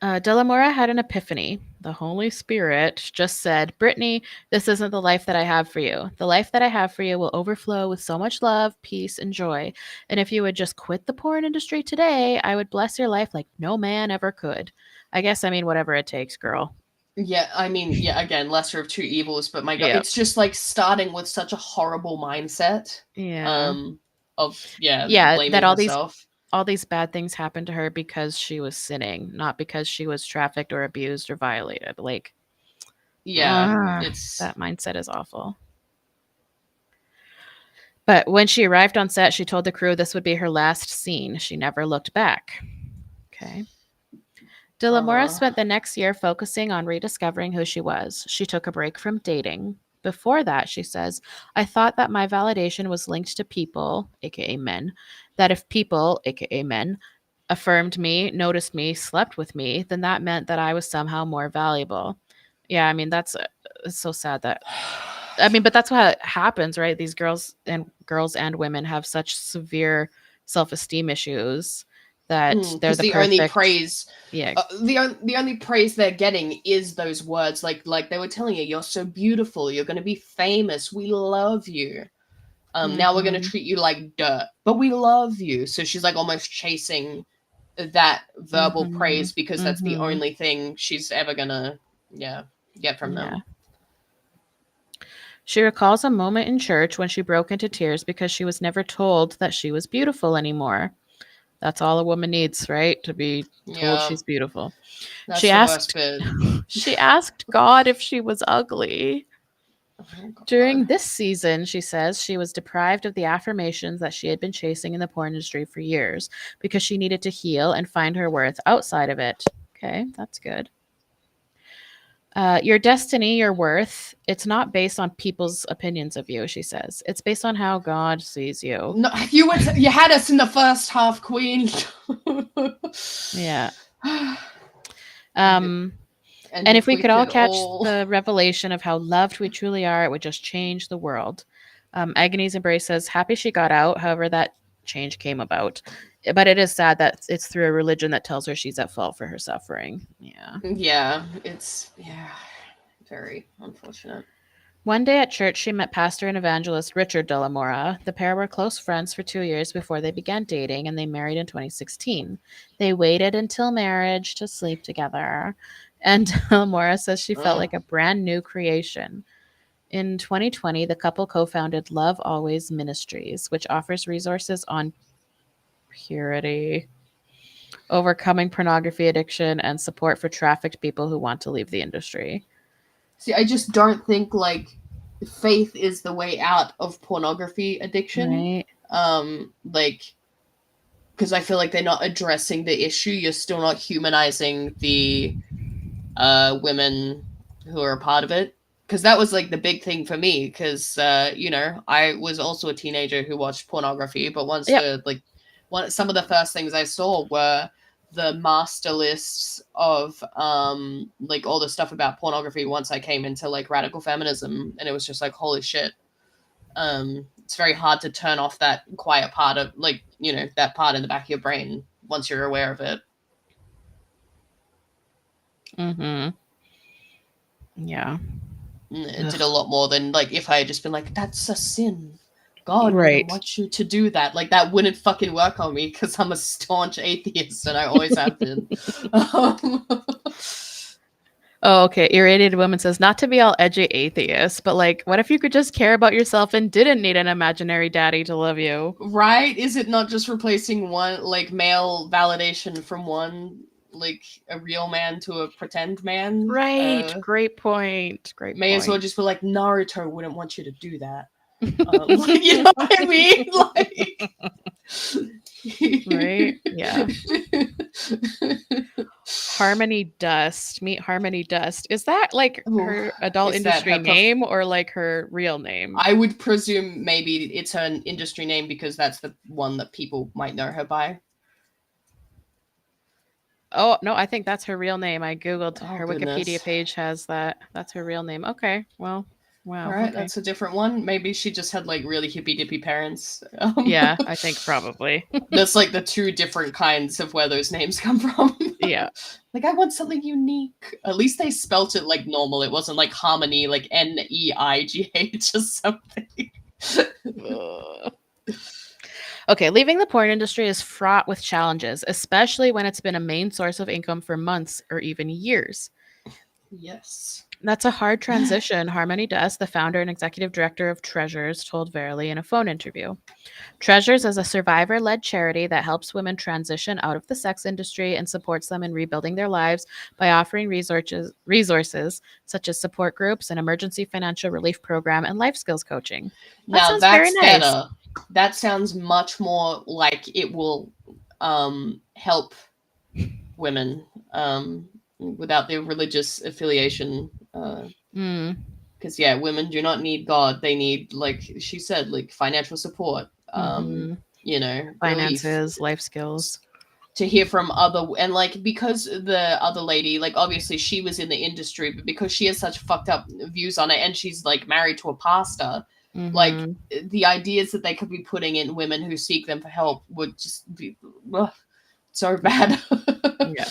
[SPEAKER 2] De La Mora had an epiphany. The Holy Spirit just said, Brittni, this isn't the life that I have for you. The life that I have for you will overflow with so much love, peace, and joy. And if you would just quit the porn industry today, I would bless your life like no man ever could. I guess, I mean, whatever it takes, girl.
[SPEAKER 1] Yeah, I mean, yeah, again, lesser of two evils, but my god,
[SPEAKER 2] Yeah.
[SPEAKER 1] it's just like starting with such a horrible mindset
[SPEAKER 2] Yeah.
[SPEAKER 1] um of yeah,
[SPEAKER 2] Yeah, that
[SPEAKER 1] blaming herself.
[SPEAKER 2] all these bad things happened to her because she was sinning, not because she was trafficked or abused or violated. Like,
[SPEAKER 1] Yeah,
[SPEAKER 2] that mindset is awful. But when she arrived on set, she told the crew this would be her last scene. She never looked back. Okay. De La Mora
[SPEAKER 1] uh
[SPEAKER 2] spent the next year focusing on rediscovering who she was. She took a break from dating. Before that, she says, I thought that my validation was linked to people, aka men, that if people, aka men, affirmed me, noticed me, slept with me, then that meant that I was somehow more valuable. Yeah, I mean, it's so sad that I mean, but that's what happens, right? These girls and women have such severe self-esteem issues that they're
[SPEAKER 1] because
[SPEAKER 2] the
[SPEAKER 1] the only
[SPEAKER 2] perfect
[SPEAKER 1] praise
[SPEAKER 2] yeah.
[SPEAKER 1] the only praise they're getting is those words like they were telling you, you're so beautiful, you're going to be famous, we love you. Now we're going to
[SPEAKER 2] Mhm.
[SPEAKER 1] treat you like dirt, but we love you. So she's like almost chasing that verbal
[SPEAKER 2] Mhm.
[SPEAKER 1] praise because that's the
[SPEAKER 2] Mhm.
[SPEAKER 1] only thing she's ever going to yeah, get from
[SPEAKER 2] Yeah.
[SPEAKER 1] them.
[SPEAKER 2] She recalls a moment in church when she broke into tears because she was never told that she was beautiful anymore. That's all a woman needs, right? To be told
[SPEAKER 1] Yeah,
[SPEAKER 2] she's beautiful. She
[SPEAKER 1] that's the worst
[SPEAKER 2] asked
[SPEAKER 1] bit.
[SPEAKER 2] she asked God if she was ugly.
[SPEAKER 1] Oh
[SPEAKER 2] During
[SPEAKER 1] god.
[SPEAKER 2] this season, she says she was deprived of the affirmations that she had been chasing in the porn industry for years because she needed to heal and find her worth outside of it. Okay, that's good. Your destiny, your worth, it's not based on people's opinions of you, she says. It's based on how God sees you.
[SPEAKER 1] No, you had us in the first half, Queen.
[SPEAKER 2] Yeah.
[SPEAKER 1] and
[SPEAKER 2] Um,
[SPEAKER 1] and
[SPEAKER 2] and if we could all
[SPEAKER 1] deflected
[SPEAKER 2] catch
[SPEAKER 1] all.
[SPEAKER 2] the revelation of how loved we truly are, it would just change the world. Agony's Embrace says, happy she got out, however, that change came about. But it is sad that it's through a religion that tells her she's at fault for her suffering. Yeah.
[SPEAKER 1] Yeah, it's yeah, very unfortunate.
[SPEAKER 2] One day at church, she met pastor and evangelist Richard De La Mora. The pair were close friends for 2 years before they began dating, and they married in 2016. They waited until marriage to sleep together. And De La Mora says she felt
[SPEAKER 1] Ugh.
[SPEAKER 2] like a brand new creation. In 2020, the couple co founded Love Always Ministries, which offers resources on purity, overcoming pornography addiction, and support for trafficked people who want to leave the industry.
[SPEAKER 1] See, I just don't think like faith is the way out of pornography addiction.
[SPEAKER 2] Right?
[SPEAKER 1] Like because I feel like they're not addressing the issue. You're still not humanizing the women who are a part of it. Because that was like the big thing for me. Because you know, I was also a teenager who watched pornography, but once
[SPEAKER 2] Yep.
[SPEAKER 1] the like, some of the first things I saw were the master lists of like all the stuff about pornography. Once I came into like radical feminism, and it was just like holy shit. It's very hard to turn off that quiet part of like you know that part in the back of your brain once you're aware of it.
[SPEAKER 2] Mm-hmm. Yeah.
[SPEAKER 1] It did a
[SPEAKER 2] Ugh.
[SPEAKER 1] lot more than like if I had just been like, that's a sin. God wouldn't
[SPEAKER 2] Right.
[SPEAKER 1] want you to do that. Like that wouldn't fucking work on me because I'm a staunch atheist and I always have been. Um,
[SPEAKER 2] Oh, okay. Irradiated woman says, not to be all edgy atheist, but like, what if you could just care about yourself and didn't need an imaginary daddy to love you?
[SPEAKER 1] right? Is it not just replacing one like male validation from one like a real man to a pretend man?
[SPEAKER 2] Right. Great point. Great
[SPEAKER 1] May as well
[SPEAKER 2] point.
[SPEAKER 1] just be like Naruto wouldn't want you to do that. Like, you know what I mean? Like,
[SPEAKER 2] Right? Yeah. Harmony Dust. Meet Harmony Dust. Is that like
[SPEAKER 1] Ooh,
[SPEAKER 2] her adult
[SPEAKER 1] is that
[SPEAKER 2] industry
[SPEAKER 1] her?
[SPEAKER 2] name or like her real name?
[SPEAKER 1] I would presume maybe it's her industry name because that's the one that people might know her by.
[SPEAKER 2] Oh, no, I think that's her real name. I Googled
[SPEAKER 1] Oh
[SPEAKER 2] her Wikipedia
[SPEAKER 1] goodness.
[SPEAKER 2] page has that. That's her real name. Okay. Well,
[SPEAKER 1] All
[SPEAKER 2] wow.
[SPEAKER 1] right,
[SPEAKER 2] Okay.
[SPEAKER 1] that's a different one. Maybe she just had like really hippy dippy parents.
[SPEAKER 2] Yeah, I think probably.
[SPEAKER 1] That's like the two different kinds of where those names come from.
[SPEAKER 2] Yeah.
[SPEAKER 1] Like I want something unique. At least they spelt it like normal. It wasn't like harmony, like Neigh or something.
[SPEAKER 2] Ugh. Okay, leaving the porn industry is fraught with challenges, especially when it's been a main source of income for months or even years.
[SPEAKER 1] Yes.
[SPEAKER 2] That's a hard transition, Harmony Dust, the founder and executive director of Treasures, told Verily in a phone interview. Treasures is a survivor led charity that helps women transition out of the sex industry and supports them in rebuilding their lives by offering resources such as support groups, an emergency financial relief program, and life skills coaching. That
[SPEAKER 1] Now
[SPEAKER 2] sounds very
[SPEAKER 1] that's
[SPEAKER 2] nice.
[SPEAKER 1] better. That sounds much more like it will help women without their religious affiliation.
[SPEAKER 2] Mm,
[SPEAKER 1] Because yeah, women do not need God. They need, like she said, like financial support.
[SPEAKER 2] hmm
[SPEAKER 1] Relief.
[SPEAKER 2] Finances, life skills.
[SPEAKER 1] To hear from other, and like because the other lady, like obviously she was in the industry, but because she has such fucked up views on it, and she's like married to a pastor, like
[SPEAKER 2] Hmm
[SPEAKER 1] the ideas that they could be putting in women who seek them for help would just be ugh, so bad.
[SPEAKER 2] Yeah.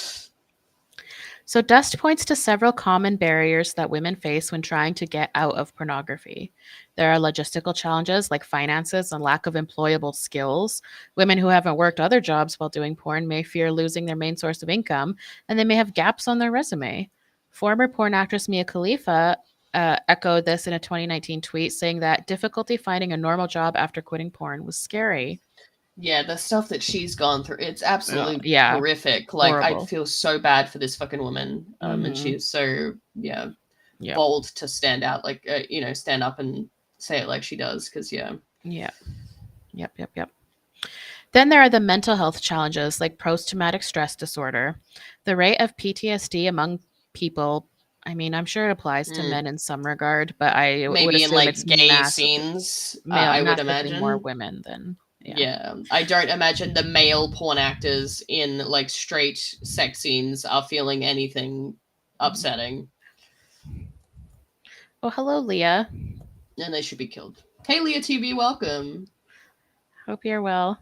[SPEAKER 2] So, Dust points to several common barriers that women face when trying to get out of pornography. There are logistical challenges like finances and lack of employable skills. Women who haven't worked other jobs while doing porn may fear losing their main source of income, and they may have gaps on their resume. Former porn actress Mia Khalifa echoed this in a 2019 tweet, saying that difficulty finding a normal job after quitting porn was scary.
[SPEAKER 1] Yeah, the stuff that she's gone through, it's absolutely
[SPEAKER 2] Yeah,
[SPEAKER 1] horrific. Like I
[SPEAKER 2] horrible.
[SPEAKER 1] feel so bad for this fucking woman. And she
[SPEAKER 2] Hmm
[SPEAKER 1] is so, yeah,
[SPEAKER 2] Yeah,
[SPEAKER 1] bold to stand out, like stand up and say it like she does. Because yeah,
[SPEAKER 2] yeah, yep. Then there are the mental health challenges like post traumatic stress disorder. The rate of PTSD among people, I mean, I'm sure it applies to
[SPEAKER 1] mm.
[SPEAKER 2] men in some regard, but I would
[SPEAKER 1] Maybe in
[SPEAKER 2] assume
[SPEAKER 1] like
[SPEAKER 2] it's
[SPEAKER 1] gay scenes, I would
[SPEAKER 2] massively more
[SPEAKER 1] imagine.
[SPEAKER 2] women than, yeah.
[SPEAKER 1] Yeah, I don't imagine the male porn actors in like straight sex scenes are feeling anything
[SPEAKER 2] Mhm.
[SPEAKER 1] upsetting,
[SPEAKER 2] Oh, hello, Leah.
[SPEAKER 1] and they should be killed. Hey, Leah TV, welcome.
[SPEAKER 2] Hope you're well.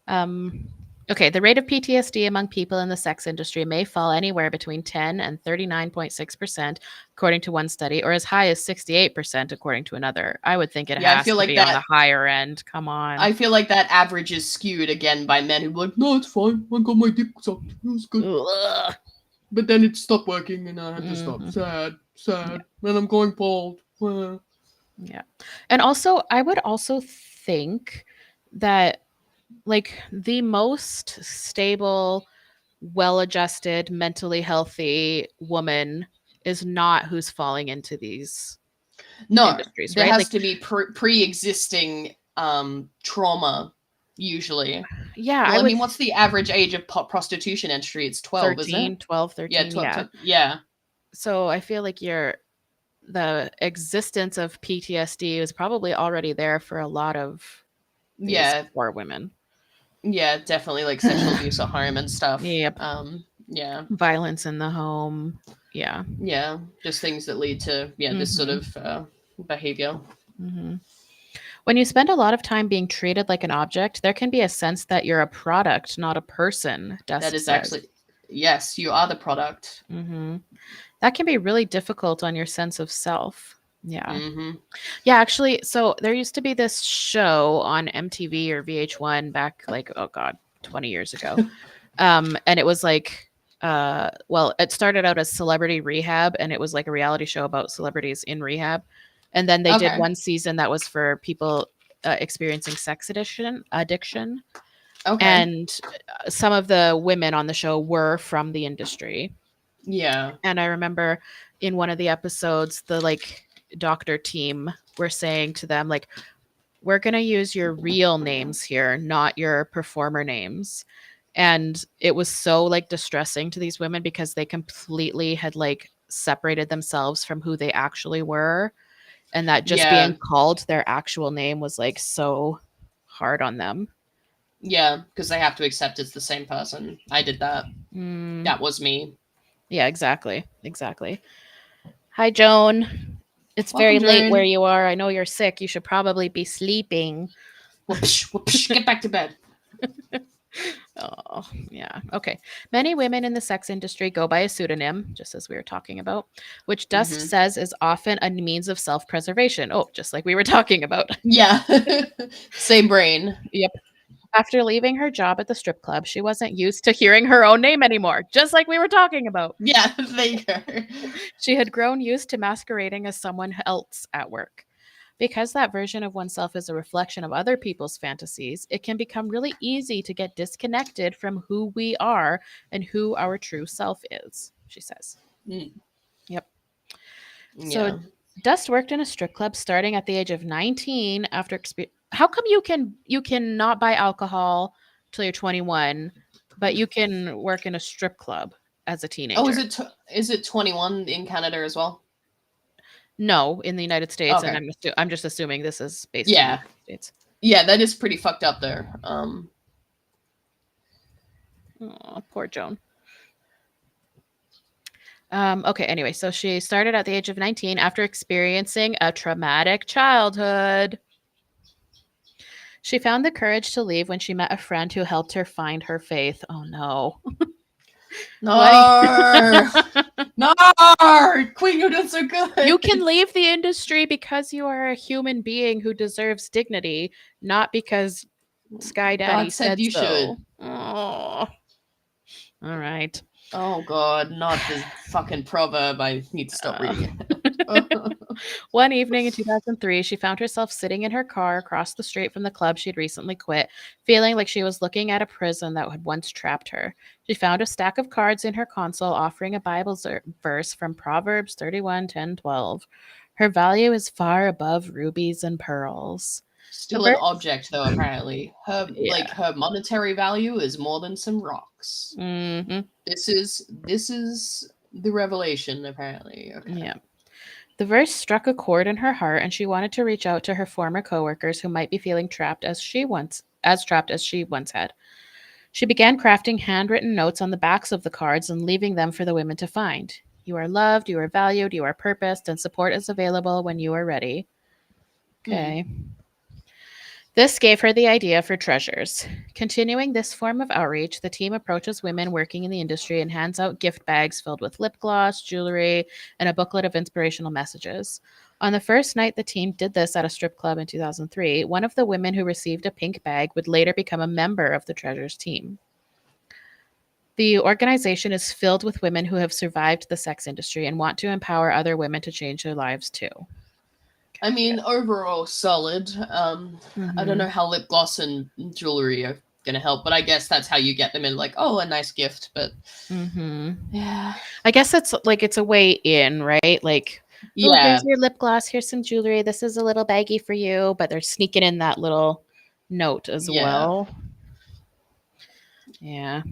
[SPEAKER 2] Um, okay, the rate of PTSD among people in the sex industry may fall anywhere between 10 and 39.6%, according to one study, or as high as 68%, according to another. I would think it
[SPEAKER 1] Yeah,
[SPEAKER 2] has to be on the higher end. Come on.
[SPEAKER 1] I feel like that average is skewed again by men who are like, no, it's fine. I got my dick sucked. It was good.
[SPEAKER 2] Ugh.
[SPEAKER 1] But then it stopped working and I had to stop.
[SPEAKER 2] Mhm.
[SPEAKER 1] Sad,
[SPEAKER 2] Yeah,
[SPEAKER 1] sad. And I'm going bald.
[SPEAKER 2] yeah. And also, I would also think that like the most stable, well-adjusted, mentally healthy woman is not who's falling into these
[SPEAKER 1] No,
[SPEAKER 2] industries,
[SPEAKER 1] there
[SPEAKER 2] right?
[SPEAKER 1] has
[SPEAKER 2] Like,
[SPEAKER 1] to be pre-existing trauma usually.
[SPEAKER 2] yeah,
[SPEAKER 1] Well,
[SPEAKER 2] I
[SPEAKER 1] I
[SPEAKER 2] would
[SPEAKER 1] mean, what's the average age of prostitution industry? It's 12, is it?
[SPEAKER 2] 13, 12,
[SPEAKER 1] Yeah,
[SPEAKER 2] 13.
[SPEAKER 1] 12.
[SPEAKER 2] Yeah.
[SPEAKER 1] Yeah.
[SPEAKER 2] So I feel like the existence of PTSD is probably already there for a lot of these
[SPEAKER 1] Yeah.
[SPEAKER 2] poor women.
[SPEAKER 1] Yeah, definitely like sexual abuse at home and stuff.
[SPEAKER 2] Yep.
[SPEAKER 1] Yeah.
[SPEAKER 2] Violence in the home. Yeah.
[SPEAKER 1] Yeah. Just things that lead to, yeah, this sort
[SPEAKER 2] Mhm.
[SPEAKER 1] of behavior.
[SPEAKER 2] Mhm. When you spend a lot of time being treated like an object, there can be a sense that you're a product, not a person,
[SPEAKER 1] That
[SPEAKER 2] Dust
[SPEAKER 1] is
[SPEAKER 2] says.
[SPEAKER 1] actually, yes, you are the product.
[SPEAKER 2] Mhm. That can be really difficult on your sense of self. Yeah.
[SPEAKER 1] Mm-hmm.
[SPEAKER 2] Yeah, actually, so there used to be this show on MTV or VH1 back like, oh god, 20 years ago. And it was like well, it started out as Celebrity Rehab, and it was like a reality show about celebrities in rehab. And then they did
[SPEAKER 1] Okay.
[SPEAKER 2] one season that was for people experiencing sex addiction.
[SPEAKER 1] Okay.
[SPEAKER 2] And some of the women on the show were from the industry.
[SPEAKER 1] Yeah.
[SPEAKER 2] And I remember in one of the episodes, the like doctor team were saying to them, like, we're going to use your real names here, not your performer names. And it was so like distressing to these women because they completely had like separated themselves from who they actually were. And that just
[SPEAKER 1] Yeah.
[SPEAKER 2] being called their actual name was like so hard on them.
[SPEAKER 1] Yeah. Because they have to accept it's the same person. I did that.
[SPEAKER 2] Mm,
[SPEAKER 1] That was me.
[SPEAKER 2] yeah, exactly. Exactly. Hi, Joan. It's very
[SPEAKER 1] Welcome,
[SPEAKER 2] late where
[SPEAKER 1] Jane.
[SPEAKER 2] you are. I know you're sick. You should probably be sleeping.
[SPEAKER 1] Whoopsh, whoopsh, get back to bed.
[SPEAKER 2] Oh, yeah. Okay. Many women in the sex industry go by a pseudonym, just as we were talking about, which Dust
[SPEAKER 1] Mm-hmm.
[SPEAKER 2] says is often a means of self preservation. Oh, just like we were talking about.
[SPEAKER 1] Yeah. Same brain.
[SPEAKER 2] Yep. After leaving her job at the strip club, she wasn't used to hearing her own name anymore, just like we were talking about.
[SPEAKER 1] Yeah. There you go.
[SPEAKER 2] She had grown used to masquerading as someone else at work. Because that version of oneself is a reflection of other people's fantasies, it can become really easy to get disconnected from who we are and who our true self is, she says.
[SPEAKER 1] Mm,
[SPEAKER 2] Yep. So
[SPEAKER 1] yeah.
[SPEAKER 2] Dust worked in a strip club starting at the age of 19 after how come you can not buy alcohol till you're 21, but you can work in a strip club as a
[SPEAKER 1] Oh,
[SPEAKER 2] teenager?
[SPEAKER 1] is it 21 in Canada as well?
[SPEAKER 2] No, in the United States, and
[SPEAKER 1] Okay.
[SPEAKER 2] I'm just assuming this is based in the
[SPEAKER 1] Yeah.
[SPEAKER 2] United States.
[SPEAKER 1] Yeah, that is pretty fucked up there.
[SPEAKER 2] Oh, poor Joan. Okay, anyway, so she started at the age of 19 after experiencing a traumatic childhood. She found the courage to leave when she met a friend who helped her find her faith. Oh no. 20.
[SPEAKER 1] No. No. Queen, you're doing so
[SPEAKER 2] You
[SPEAKER 1] good.
[SPEAKER 2] can leave the industry because you are a human being who deserves dignity, not because Sky Daddy
[SPEAKER 1] God said
[SPEAKER 2] said
[SPEAKER 1] you
[SPEAKER 2] so.
[SPEAKER 1] should.
[SPEAKER 2] Oh, all right.
[SPEAKER 1] Oh god, not this fucking proverb. I need to stop
[SPEAKER 2] Uh,
[SPEAKER 1] reading it.
[SPEAKER 2] One evening in 2003, she found herself sitting in her car across the street from the club she'd recently quit, feeling like she was looking at a prison that had once trapped her. She found a stack of cards in her console offering a Bible verse from Proverbs 31:10-12. Her value is far above rubies and pearls. The
[SPEAKER 1] Still an
[SPEAKER 2] verse?
[SPEAKER 1] object though, apparently.
[SPEAKER 2] Yeah.
[SPEAKER 1] Her monetary value is more than some rocks.
[SPEAKER 2] Hmm.
[SPEAKER 1] This is the revelation, apparently. Okay.
[SPEAKER 2] Yeah. The verse struck a chord in her heart, and she wanted to reach out to her former coworkers who might be feeling trapped as trapped as she once had. She began crafting handwritten notes on the backs of the cards and leaving them for the women to find. You are loved, you are valued, you are purposed, and support is available when you are ready.
[SPEAKER 1] Hmm.
[SPEAKER 2] Okay. This gave her the idea for treasures. Continuing this form of outreach, the team approaches women working in the industry and hands out gift bags filled with lip gloss, jewelry, and a booklet of inspirational messages. On the first night the team did this at a strip club in 2003, one of the women who received a pink bag would later become a member of the treasures team. The organization is filled with women who have survived the sex industry and want to empower other women to change their lives too.
[SPEAKER 1] I
[SPEAKER 2] Good.
[SPEAKER 1] mean, overall solid. I don't
[SPEAKER 2] Mm-hmm.
[SPEAKER 1] know how lip gloss and jewelry are gonna help, but I guess that's how you get them in. Like, oh, a nice gift. But
[SPEAKER 2] Mm-hmm.
[SPEAKER 1] yeah,
[SPEAKER 2] I guess it's like it's a way in, right? Like, oh,
[SPEAKER 1] yeah,
[SPEAKER 2] here's your lip gloss, here's some jewelry, this is a little baggie for you, but they're sneaking in that little note as
[SPEAKER 1] yeah.
[SPEAKER 2] well. Yeah.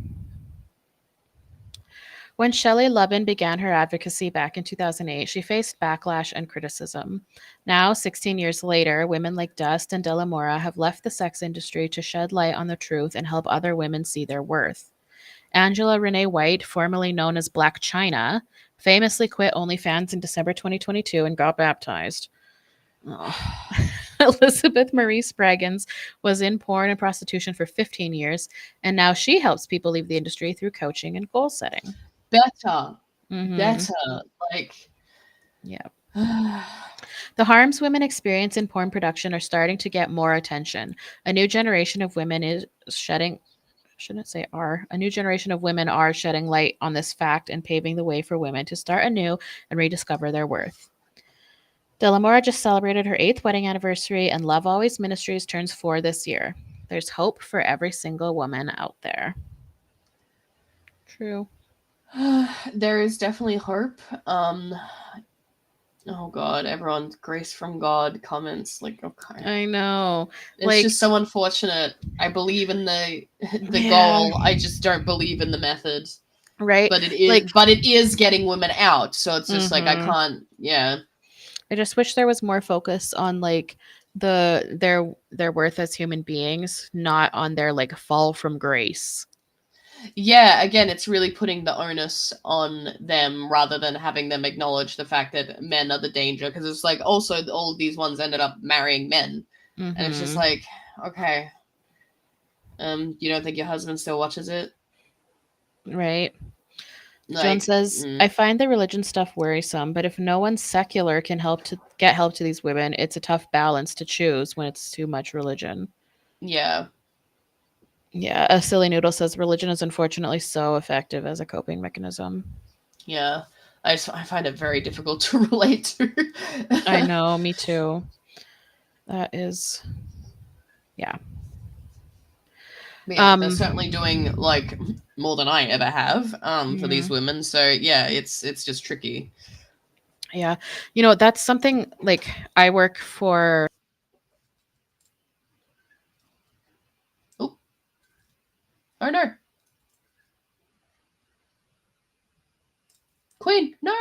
[SPEAKER 2] When Shelley Lubben began her advocacy back in 2008, she faced backlash and criticism. Now, 16 years later, women like Dust and De La Mora have left the sex industry to shed light on the truth and help other women see their worth. Angela Renee White, formerly known as Black China, famously quit OnlyFans in December 2022 and got baptized. Oh. Elizabeth Marie Spraggins was in porn and prostitution for 15 years, and now she helps people leave the industry through coaching and goal setting.
[SPEAKER 1] Better,
[SPEAKER 2] Hmm.
[SPEAKER 1] better. Like,
[SPEAKER 2] Yeah. The harms women experience in porn production are starting to get more attention. A new generation of women is shedding shouldn't say are a new generation of women are shedding light on this fact and paving the way for women to start anew and rediscover their worth. De La Mora just celebrated her 8th wedding anniversary, and Love Always Ministries turns 4 this year. There's hope for every single woman out there. True.
[SPEAKER 1] There is definitely hope. Oh god, everyone, grace from God comments like, okay.
[SPEAKER 2] I know.
[SPEAKER 1] It's
[SPEAKER 2] Like,
[SPEAKER 1] just so unfortunate. I believe in the
[SPEAKER 2] yeah,
[SPEAKER 1] goal. I just don't believe in the method.
[SPEAKER 2] right?
[SPEAKER 1] But
[SPEAKER 2] Like,
[SPEAKER 1] it is getting women out. So it's just like I
[SPEAKER 2] mhm.
[SPEAKER 1] can't, yeah.
[SPEAKER 2] I just wish there was more focus on like their worth as human beings, not on their like fall from grace.
[SPEAKER 1] Yeah, again, it's really putting the onus on them rather than having them acknowledge the fact that men are the danger. Because it's like also all of these ones ended up marrying men, and it's just
[SPEAKER 2] Mm-hmm.
[SPEAKER 1] like, okay, you don't think your husband still watches it?
[SPEAKER 2] Right. Joan
[SPEAKER 1] Like,
[SPEAKER 2] says, I find the religion stuff worrisome, but if no one secular can help to get help to these women, it's a tough balance to choose when it's too much religion.
[SPEAKER 1] yeah,
[SPEAKER 2] Yeah, a silly noodle says religion is unfortunately so effective as a coping mechanism.
[SPEAKER 1] yeah. I find it very difficult to relate to.
[SPEAKER 2] I know, me too. That is, yeah.
[SPEAKER 1] Yeah, they're
[SPEAKER 2] Um,
[SPEAKER 1] certainly doing like more than I ever have for these
[SPEAKER 2] mhm.
[SPEAKER 1] women. So yeah, it's just tricky.
[SPEAKER 2] Yeah. You know, that's something like I work for.
[SPEAKER 1] Oh, oh no, Queen, no.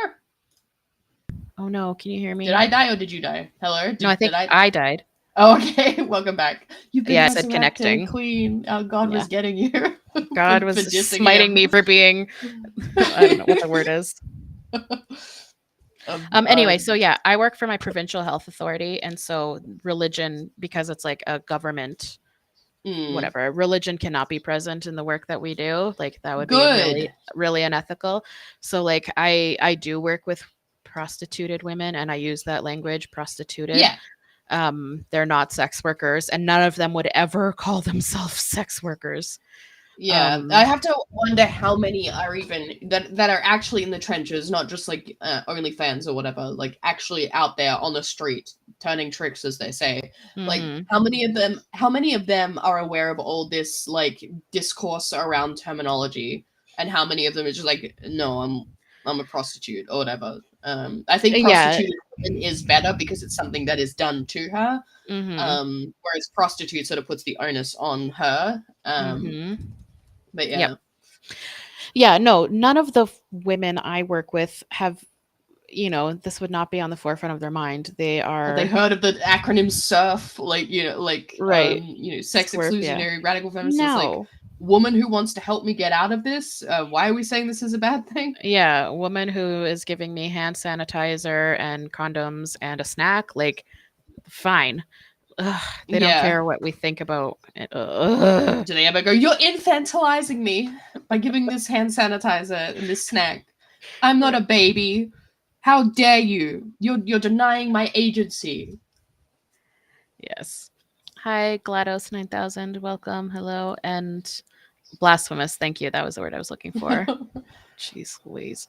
[SPEAKER 2] Oh no, can you hear
[SPEAKER 1] Did
[SPEAKER 2] me?
[SPEAKER 1] I die or did you die? Hello,
[SPEAKER 2] No, I
[SPEAKER 1] did
[SPEAKER 2] think
[SPEAKER 1] I?
[SPEAKER 2] I died.
[SPEAKER 1] Oh, okay, welcome back. You've been
[SPEAKER 2] Yeah, I said
[SPEAKER 1] resurrected,
[SPEAKER 2] connecting.
[SPEAKER 1] Queen. God
[SPEAKER 2] Yeah.
[SPEAKER 1] was getting you
[SPEAKER 2] God
[SPEAKER 1] for
[SPEAKER 2] was
[SPEAKER 1] dissing
[SPEAKER 2] smiting
[SPEAKER 1] him.
[SPEAKER 2] me for being, I don't know what the word is.
[SPEAKER 1] um, uh,
[SPEAKER 2] Anyway, so yeah, I work for my provincial health authority. And so religion, because it's like a government,
[SPEAKER 1] mm,
[SPEAKER 2] whatever, religion cannot be present in the work that we do. Like that would be
[SPEAKER 1] good.
[SPEAKER 2] really unethical. So like I do work with prostituted women, and I use that language, prostituted.
[SPEAKER 1] Yeah,
[SPEAKER 2] They're not sex workers, and none of them would ever call themselves sex workers.
[SPEAKER 1] yeah. I
[SPEAKER 2] Um,
[SPEAKER 1] have to wonder how many are even that are actually in the trenches, not just like OnlyFans or whatever, like actually out there on the street turning tricks, as they say. Like
[SPEAKER 2] mhm.
[SPEAKER 1] how many of them are aware of all this like discourse around terminology, and how many of them are just like, no, I'm a prostitute or whatever. I think
[SPEAKER 2] Yeah.
[SPEAKER 1] prostitute is better because it's something that is done to her.
[SPEAKER 2] Mhm.
[SPEAKER 1] Whereas prostitute sort of puts the onus on her.
[SPEAKER 2] Mhm.
[SPEAKER 1] But
[SPEAKER 2] Yep.
[SPEAKER 1] yeah.
[SPEAKER 2] Yeah, no, none of the women I work with have, this would not be on the forefront of their mind. They
[SPEAKER 1] Have they
[SPEAKER 2] are
[SPEAKER 1] heard of the acronym SURF? Like,
[SPEAKER 2] right.
[SPEAKER 1] sex
[SPEAKER 2] Swerve, yeah.
[SPEAKER 1] exclusionary radical feminists. It's like,
[SPEAKER 2] No.
[SPEAKER 1] woman who wants to help me get out of this. Why are we saying this is a bad thing?
[SPEAKER 2] Yeah, a woman who is giving me hand sanitizer and condoms and a snack, like fine. Ugh, they don't
[SPEAKER 1] Yeah.
[SPEAKER 2] care what we think about it. Ugh.
[SPEAKER 1] Do they ever go, you're infantilizing me by giving this hand sanitizer and this snack? I'm not a baby. How dare you? You're denying my agency.
[SPEAKER 2] Yes. Hi, GLaDOS 9000. Welcome. Hello. And blasphemous. Thank you. That was the word I was looking for. Jeez Louise.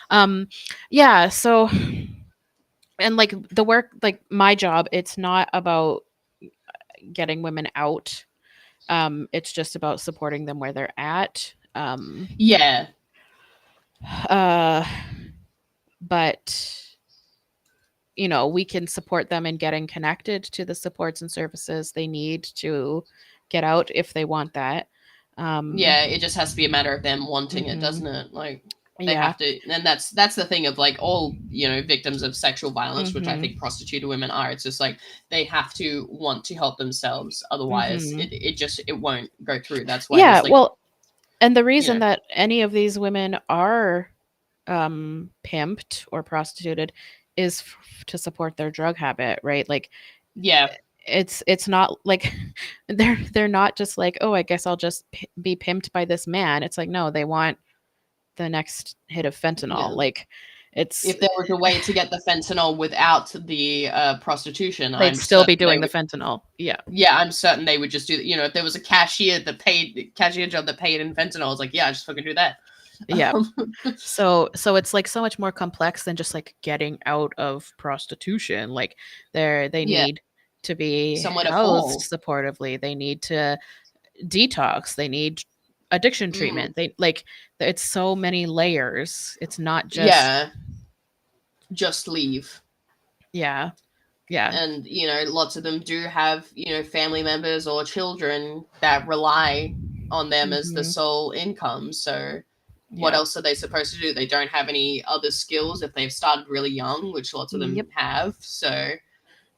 [SPEAKER 2] Um, yeah, so and like the work, like my job, it's not about getting women out. It's just about supporting them where they're at.
[SPEAKER 1] Yeah.
[SPEAKER 2] Uh but we can support them in getting connected to the supports and services they need to get out if they want that.
[SPEAKER 1] Yeah,
[SPEAKER 2] Um
[SPEAKER 1] it just has to be a matter of them wanting it,
[SPEAKER 2] mhm.
[SPEAKER 1] doesn't it? Like they
[SPEAKER 2] Yeah.
[SPEAKER 1] have to, and that's the thing of like all victims of sexual violence, which I think
[SPEAKER 2] Mhm.
[SPEAKER 1] prostituted women are. It's just like they have to want to help themselves, otherwise
[SPEAKER 2] Mhm.
[SPEAKER 1] it won't go through. That's why
[SPEAKER 2] Yeah,
[SPEAKER 1] there's like
[SPEAKER 2] well, and the
[SPEAKER 1] you
[SPEAKER 2] reason
[SPEAKER 1] know
[SPEAKER 2] that any of these women are pimped or prostituted is to support their drug habit, right? Like
[SPEAKER 1] yeah,
[SPEAKER 2] it's not like they're not just like, oh, I guess I'll just be pimped by this man. It's like, no, they want the next hit of fentanyl.
[SPEAKER 1] yeah,
[SPEAKER 2] Like It's
[SPEAKER 1] If there was a way to get the fentanyl without the prostitution,
[SPEAKER 2] they'd
[SPEAKER 1] I'm
[SPEAKER 2] still be
[SPEAKER 1] certain they
[SPEAKER 2] doing the
[SPEAKER 1] would.
[SPEAKER 2] fentanyl. Yeah.
[SPEAKER 1] Yeah, I'm certain they would just do that. You know, if there was a cashier job that paid in fentanyl, I was like, yeah, I just fucking do that.
[SPEAKER 2] Yeah. So it's like so much more complex than just like getting out of prostitution. Like they
[SPEAKER 1] Yeah,
[SPEAKER 2] need to be
[SPEAKER 1] somewhere to
[SPEAKER 2] housed
[SPEAKER 1] fall.
[SPEAKER 2] supportively. They need to detox. They need addiction
[SPEAKER 1] Mm,
[SPEAKER 2] treatment. They like it's so many layers. It's not just
[SPEAKER 1] yeah, just leave.
[SPEAKER 2] yeah. Yeah.
[SPEAKER 1] And you know, lots of them do have, you know, family members or children that rely on them as the
[SPEAKER 2] Mhm.
[SPEAKER 1] sole income. So what
[SPEAKER 2] Yeah.
[SPEAKER 1] else are they supposed to do? They don't have any other skills if they've started really young, which lots of them
[SPEAKER 2] Yep.
[SPEAKER 1] have. So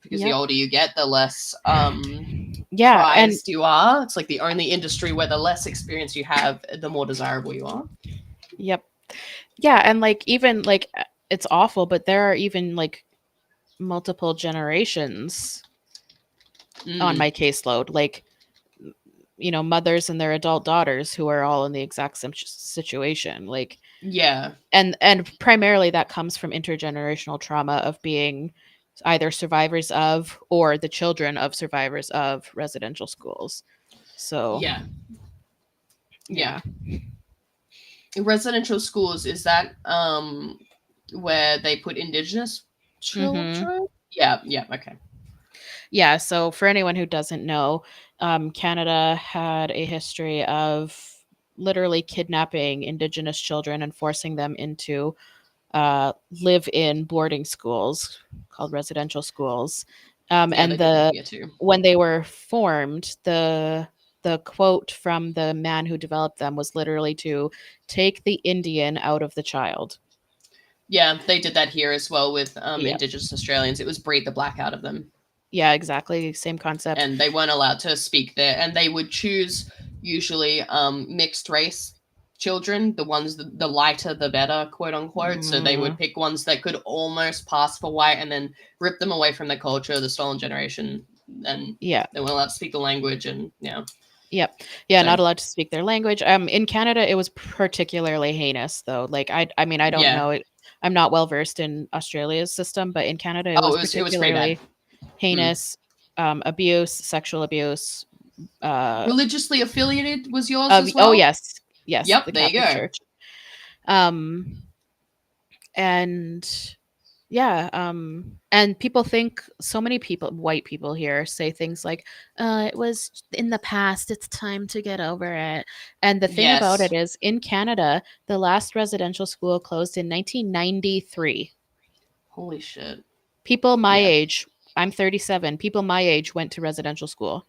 [SPEAKER 1] because the
[SPEAKER 2] Yep.
[SPEAKER 1] older you get, the less
[SPEAKER 2] Yeah, and
[SPEAKER 1] prized you are. It's like the only industry where the less experience you have, the more desirable you are.
[SPEAKER 2] yep. Yeah, and like even like it's awful, but there are even like multiple generations on
[SPEAKER 1] Mm,
[SPEAKER 2] my caseload. Like mothers and their adult daughters who are all in the exact same situation. Like
[SPEAKER 1] yeah,
[SPEAKER 2] and primarily that comes from intergenerational trauma of being either survivors of or the children of survivors of residential schools. So,
[SPEAKER 1] yeah, yeah.
[SPEAKER 2] yeah.
[SPEAKER 1] Residential schools, is that where they put indigenous
[SPEAKER 2] Mhm.
[SPEAKER 1] children? Yeah, yeah, okay.
[SPEAKER 2] Yeah, so for anyone who doesn't know, Canada had a history of literally kidnapping Indigenous children and forcing them into live in boarding schools called residential schools.
[SPEAKER 1] Yeah,
[SPEAKER 2] And
[SPEAKER 1] they did that
[SPEAKER 2] the
[SPEAKER 1] here too.
[SPEAKER 2] when they were formed, the quote from the man who developed them was literally to take the Indian out of the child.
[SPEAKER 1] Yeah, they did that here as well with
[SPEAKER 2] Yeah.
[SPEAKER 1] Indigenous Australians. It was breed the black out of them,
[SPEAKER 2] Yeah, exactly. Same concept.
[SPEAKER 1] and they weren't allowed to speak there. And they would choose usually mixed race children, the ones the lighter the better, quote unquote. So they would
[SPEAKER 2] Mm,
[SPEAKER 1] pick ones that could almost pass for white, and then rip them away from their culture, the stolen generation, and
[SPEAKER 2] yeah.
[SPEAKER 1] they weren't allowed to speak the language, and yeah.
[SPEAKER 2] Yep. Yeah,
[SPEAKER 1] So
[SPEAKER 2] not allowed to speak their language. In Canada, it was particularly heinous, though. Like, I mean, I don't
[SPEAKER 1] yeah.
[SPEAKER 2] know it. I'm not well versed in Australia's system, but in Canada, it
[SPEAKER 1] Oh,
[SPEAKER 2] was
[SPEAKER 1] it was pretty bad.
[SPEAKER 2] particularly
[SPEAKER 1] Mm.
[SPEAKER 2] heinous. Abuse, sexual abuse. Uh,
[SPEAKER 1] Religiously affiliated was yours
[SPEAKER 2] of
[SPEAKER 1] as
[SPEAKER 2] oh
[SPEAKER 1] well?
[SPEAKER 2] yes, yes,
[SPEAKER 1] Yep,
[SPEAKER 2] the
[SPEAKER 1] there you
[SPEAKER 2] Catholic
[SPEAKER 1] go.
[SPEAKER 2] Church. Um, and yeah, and people think so many people, white people here, say things like, "It was in the past. It's time to get over it." And the thing about it
[SPEAKER 1] Yes.
[SPEAKER 2] is, in Canada, the last residential school closed in 1993.
[SPEAKER 1] Holy shit.
[SPEAKER 2] People my
[SPEAKER 1] Yeah.
[SPEAKER 2] age, I'm 37. People my age went to residential school.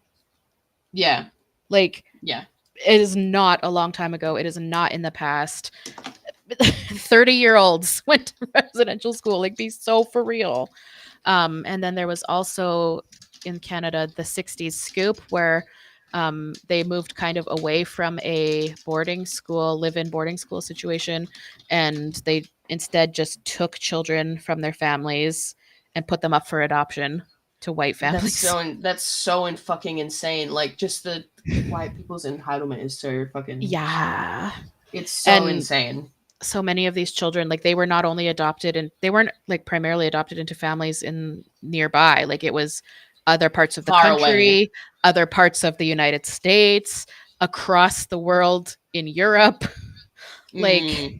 [SPEAKER 1] Yeah.
[SPEAKER 2] Like,
[SPEAKER 1] Yeah.
[SPEAKER 2] it is not a long time ago. It is not in the past. 30-year-olds went to residential school. Like, be so for real. And then there was also in Canada the 60s scoop where they moved kind of away from a boarding school, live in boarding school situation. And they instead just took children from their families and put them up for adoption to white families.
[SPEAKER 1] That's so fucking insane. Like just the white people's entitlement is so fucking,
[SPEAKER 2] Yeah.
[SPEAKER 1] it's so
[SPEAKER 2] And
[SPEAKER 1] insane.
[SPEAKER 2] so many of these children, like, they were not only adopted, and they weren't like primarily adopted into families in nearby, like it was other parts of the
[SPEAKER 1] Far away.
[SPEAKER 2] country, other parts of the United States, across the world, in Europe. Like,
[SPEAKER 1] Mm.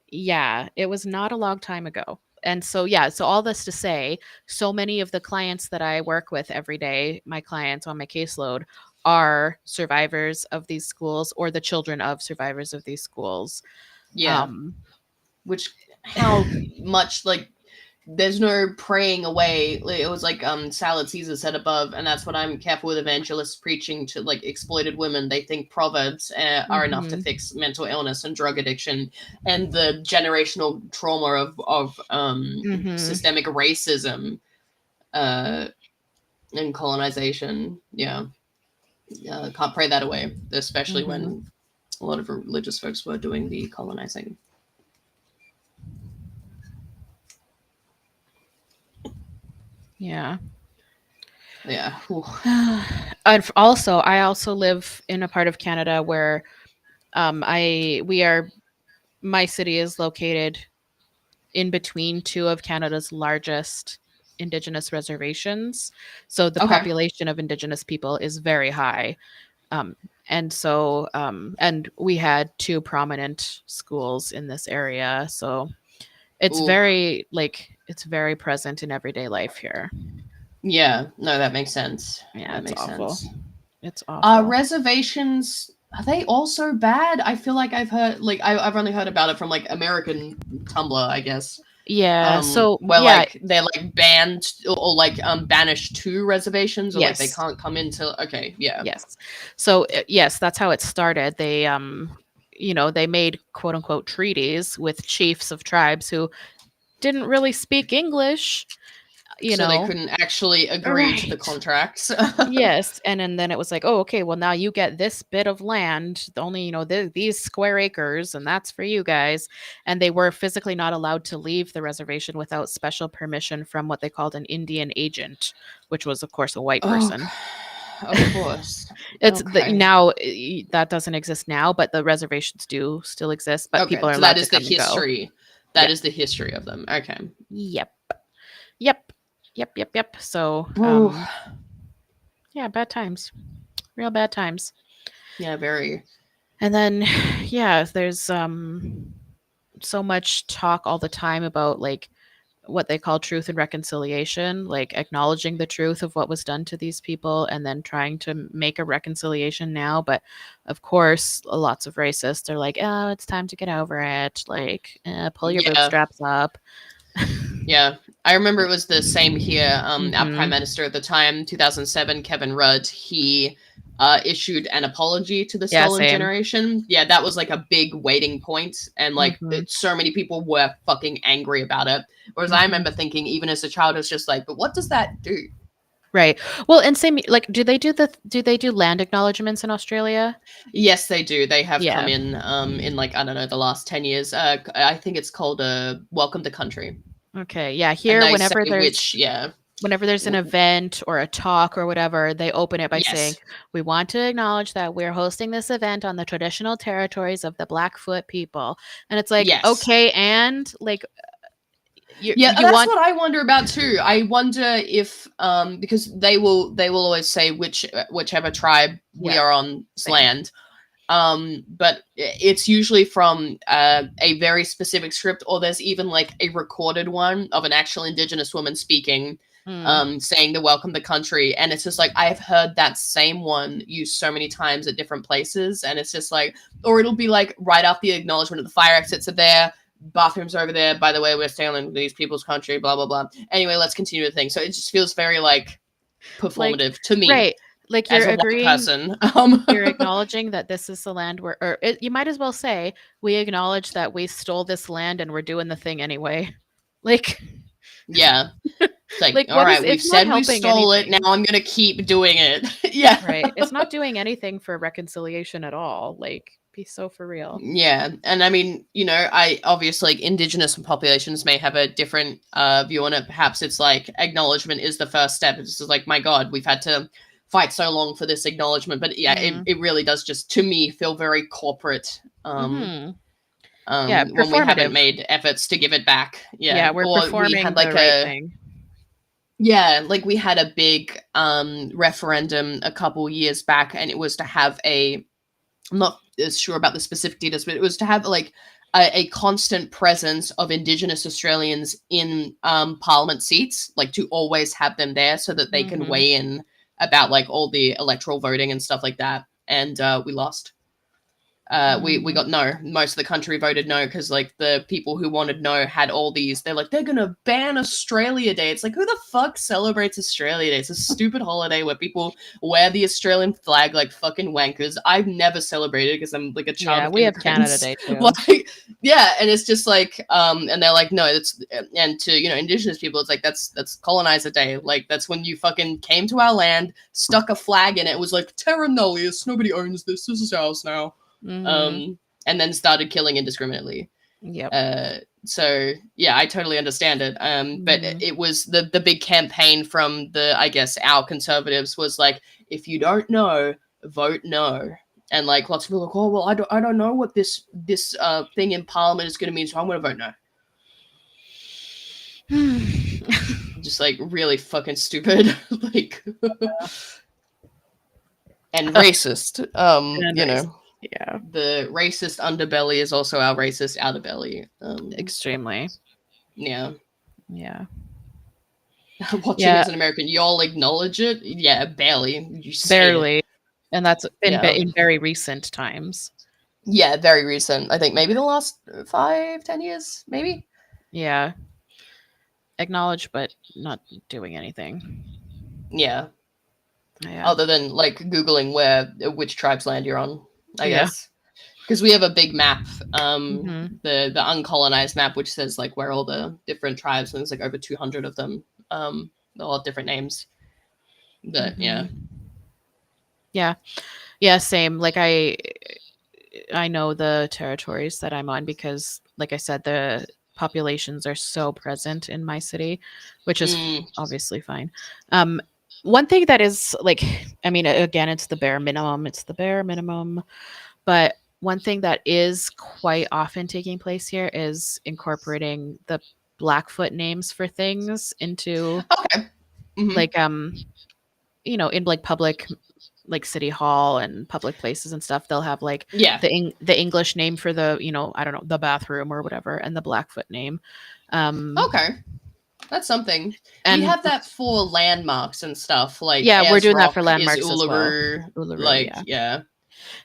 [SPEAKER 2] yeah, it was not a long time ago. And so, yeah, so all this to say, so many of the clients that I work with every day, my clients on my caseload, are survivors of these schools or the children of survivors of these schools.
[SPEAKER 1] Yeah.
[SPEAKER 2] um
[SPEAKER 1] Which, how much, like, there's no praying away. Like, it was like Salad Caesar said above, and that's what I'm careful with evangelists preaching to like exploited women. They think proverbs are enough to
[SPEAKER 2] Mhm.
[SPEAKER 1] fix mental illness and drug addiction and the generational trauma of
[SPEAKER 2] Mhm.
[SPEAKER 1] systemic racism uh, and colonization. Yeah, can't pray that away, especially
[SPEAKER 2] Mhm.
[SPEAKER 1] when a lot of religious folks were doing the colonizing.
[SPEAKER 2] Yeah.
[SPEAKER 1] Yeah. Whew.
[SPEAKER 2] And also, I also live in a part of Canada where I we are my city is located in between two of Canada's largest Indigenous reservations. So the
[SPEAKER 1] Okay.
[SPEAKER 2] population of Indigenous people is very high. Um, and so, and we had two prominent schools in this area. So it's
[SPEAKER 1] Ooh.
[SPEAKER 2] very, like, it's very present in everyday life here.
[SPEAKER 1] Yeah. No, that makes sense.
[SPEAKER 2] Yeah,
[SPEAKER 1] That
[SPEAKER 2] it's
[SPEAKER 1] makes
[SPEAKER 2] awful.
[SPEAKER 1] sense.
[SPEAKER 2] It's awful.
[SPEAKER 1] Reservations, are they also bad? I feel like I've heard, like, I've only heard about it from like American Tumblr, I guess.
[SPEAKER 2] Yeah. So,
[SPEAKER 1] Where
[SPEAKER 2] yeah.
[SPEAKER 1] like they're like banned or like banished to reservations, or like they
[SPEAKER 2] Yes.
[SPEAKER 1] can't come into. Okay, yeah,
[SPEAKER 2] Yes. So, yes, that's how it started. They, they made quote unquote treaties with chiefs of tribes who didn't really speak English, you
[SPEAKER 1] so they
[SPEAKER 2] know.
[SPEAKER 1] couldn't actually agree to the
[SPEAKER 2] Right.
[SPEAKER 1] contracts.
[SPEAKER 2] Yes, and then it was like, oh, okay, well now you get this bit of land, only these square acres, and that's for you guys. And they were physically not allowed to leave the reservation without special permission from what they called an Indian agent, which was, of course, a white
[SPEAKER 1] Oh,
[SPEAKER 2] person.
[SPEAKER 1] of course.
[SPEAKER 2] It's the
[SPEAKER 1] Okay.
[SPEAKER 2] now that doesn't exist now, but the reservations do still exist, but
[SPEAKER 1] Okay.
[SPEAKER 2] people are
[SPEAKER 1] So that
[SPEAKER 2] allowed to
[SPEAKER 1] is the
[SPEAKER 2] come and go.
[SPEAKER 1] history. That
[SPEAKER 2] Yep,
[SPEAKER 1] is the history of them. Okay.
[SPEAKER 2] yep, yep, yep. So,
[SPEAKER 1] Ooh.
[SPEAKER 2] yeah, bad times, real bad times.
[SPEAKER 1] Yeah. Very.
[SPEAKER 2] And then, yeah, there's so much talk all the time about, like, what they call truth and reconciliation, like acknowledging the truth of what was done to these people and then trying to make a reconciliation now. But of course, lots of racists are like, oh, it's time to get over it. Like, pull your
[SPEAKER 1] Yeah.
[SPEAKER 2] bootstraps up.
[SPEAKER 1] Yeah, I remember it was the same here. Our prime
[SPEAKER 2] Hmm.
[SPEAKER 1] minister at the time, 2007, Kevin Rudd, he issued an apology to the
[SPEAKER 2] Yeah,
[SPEAKER 1] stolen
[SPEAKER 2] same.
[SPEAKER 1] generation. Yeah, that was like a big waiting point, and like
[SPEAKER 2] Hmm.
[SPEAKER 1] so many people were fucking angry about it. Whereas I
[SPEAKER 2] Hmm.
[SPEAKER 1] remember thinking, even as a child, it's just like, but what does that do?
[SPEAKER 2] Right. Well, and same, like, do they do land acknowledgements in Australia?
[SPEAKER 1] Yes, they do. They have come
[SPEAKER 2] Yeah.
[SPEAKER 1] in like I don't know the last 10 years. I think it's called Welcome to Country,
[SPEAKER 2] Okay. Yeah.
[SPEAKER 1] and
[SPEAKER 2] Here,
[SPEAKER 1] they say which
[SPEAKER 2] whenever there's an event or a talk or whatever, they open it by saying,
[SPEAKER 1] yes,
[SPEAKER 2] we want to acknowledge that we're hosting this event on the traditional territories of the Blackfoot people. And it's like,
[SPEAKER 1] yes.
[SPEAKER 2] okay, and like
[SPEAKER 1] Yeah,
[SPEAKER 2] you
[SPEAKER 1] that's
[SPEAKER 2] want
[SPEAKER 1] what I wonder about too. I wonder if because they will always say whichever tribe we
[SPEAKER 2] yeah,
[SPEAKER 1] are on
[SPEAKER 2] same.
[SPEAKER 1] land. But it's usually from a very specific script, or there's even like a recorded one of an actual indigenous woman speaking,
[SPEAKER 2] Mm,
[SPEAKER 1] saying the welcome the country, and it's just like I've heard that same one used so many times at different places, and it's just like, or it'll be like right after the acknowledgement of the fire exits are there, bathrooms over there. By the way, we're staying in these people's country, blah blah blah. Anyway, let's continue the thing. So it just feels very like
[SPEAKER 2] like
[SPEAKER 1] performative to me
[SPEAKER 2] right. Like
[SPEAKER 1] as
[SPEAKER 2] you're
[SPEAKER 1] a white
[SPEAKER 2] agreeing,
[SPEAKER 1] person.
[SPEAKER 2] you're acknowledging that this is the land where, or you might as well say, we acknowledge that we stole this land and we're doing the thing anyway. Like,
[SPEAKER 1] Yeah. It's like,
[SPEAKER 2] like
[SPEAKER 1] all
[SPEAKER 2] what is,
[SPEAKER 1] right, we've
[SPEAKER 2] it's not
[SPEAKER 1] said we
[SPEAKER 2] helping
[SPEAKER 1] stole it. Now
[SPEAKER 2] anything.
[SPEAKER 1] I'm gonna keep doing it. Yeah.
[SPEAKER 2] Right. It's not doing anything for reconciliation at all. Like, be so for real.
[SPEAKER 1] Yeah. And I mean, I obviously like indigenous populations may have a different view on it. Perhaps it's like acknowledgement is the first step. It's just like, my God, we've had to fight so long for this acknowledgement. But yeah, it,
[SPEAKER 2] Mm.
[SPEAKER 1] it really does just to me feel very corporate.
[SPEAKER 2] Hmm. Yeah,
[SPEAKER 1] When we haven't
[SPEAKER 2] performative.
[SPEAKER 1] made efforts to give it back. Yeah.
[SPEAKER 2] Yeah, we're
[SPEAKER 1] Or we
[SPEAKER 2] performing
[SPEAKER 1] had like
[SPEAKER 2] the right
[SPEAKER 1] a
[SPEAKER 2] thing.
[SPEAKER 1] Yeah, like we had a big referendum a couple years back, and it was to have I'm not as sure about the specific details, but it was to have like a constant presence of Indigenous Australians in Parliament seats, like to always have them there so that they can
[SPEAKER 2] Hmm.
[SPEAKER 1] weigh in about like all the electoral voting and stuff like that. And we lost. We
[SPEAKER 2] Hmm.
[SPEAKER 1] got no. Most of the country voted no because like the people who wanted no had all these. They're like they're gonna ban Australia Day. It's like who the fuck celebrates Australia Day? It's a stupid holiday where people wear the Australian flag like fucking wankers. I've never celebrated because I'm like a child
[SPEAKER 2] Yeah,
[SPEAKER 1] of
[SPEAKER 2] we have Canada
[SPEAKER 1] immigrants.
[SPEAKER 2] Day too.
[SPEAKER 1] Like yeah, and it's just like and they're like no, that's and to Indigenous people it's like that's colonizer day. Like that's when you fucking came to our land, stuck a flag in it. It was like terra nullius. Nobody owns this. This is ours now,
[SPEAKER 2] Hmm.
[SPEAKER 1] um, and then started killing indiscriminately.
[SPEAKER 2] Yep.
[SPEAKER 1] So yeah, I totally understand it. But
[SPEAKER 2] Hmm.
[SPEAKER 1] it was the big campaign from I guess our conservatives was like, if you don't know, vote no. And like lots of people are like, oh well, I don't know what this thing in Parliament is going to mean, so I'm going to vote no. Just like really fucking stupid. Like and racist.
[SPEAKER 2] And
[SPEAKER 1] You
[SPEAKER 2] race.
[SPEAKER 1] know,
[SPEAKER 2] Yeah,
[SPEAKER 1] the racist underbelly is also our racist outerbelly.
[SPEAKER 2] extremely.
[SPEAKER 1] Yeah.
[SPEAKER 2] Yeah.
[SPEAKER 1] Watching
[SPEAKER 2] Yeah,
[SPEAKER 1] as an American, you all acknowledge it? Yeah, barely. You say it.
[SPEAKER 2] barely. And that's
[SPEAKER 1] Yeah.
[SPEAKER 2] in very recent times.
[SPEAKER 1] Yeah, very recent. I think maybe the last 5, 10 years, maybe.
[SPEAKER 2] Yeah. Acknowledge, but not doing anything.
[SPEAKER 1] Yeah.
[SPEAKER 2] Yeah.
[SPEAKER 1] Other than like Googling which tribes land you're on, I
[SPEAKER 2] Yeah.
[SPEAKER 1] guess. Because we have a big map,
[SPEAKER 2] Hmm.
[SPEAKER 1] the uncolonized map, which says like where all the different tribes, and there's like over 200 of them. They all have different names. But yeah.
[SPEAKER 2] Hmm. Yeah. Yeah, same. Like I know the territories that I'm on because like I said, the populations are so present in my city, which is
[SPEAKER 1] Mm,
[SPEAKER 2] obviously fine. Um one thing that is like, I mean, again, it's the bare minimum. It's the bare minimum. But one thing that is quite often taking place here is incorporating the Blackfoot names for things into
[SPEAKER 1] okay. Hmm.
[SPEAKER 2] like in like public, like city hall and public places and stuff, they'll have like
[SPEAKER 1] Yeah.
[SPEAKER 2] the English name for the, I don't know, the bathroom or whatever, and the Blackfoot name. Um
[SPEAKER 1] Okay. That's something. We
[SPEAKER 2] and
[SPEAKER 1] have that for landmarks and stuff. Like
[SPEAKER 2] yeah, we're
[SPEAKER 1] Ayers
[SPEAKER 2] doing that for
[SPEAKER 1] Rock is
[SPEAKER 2] landmarks as well.
[SPEAKER 1] Uluru.
[SPEAKER 2] Uluru,
[SPEAKER 1] Like,
[SPEAKER 2] yeah.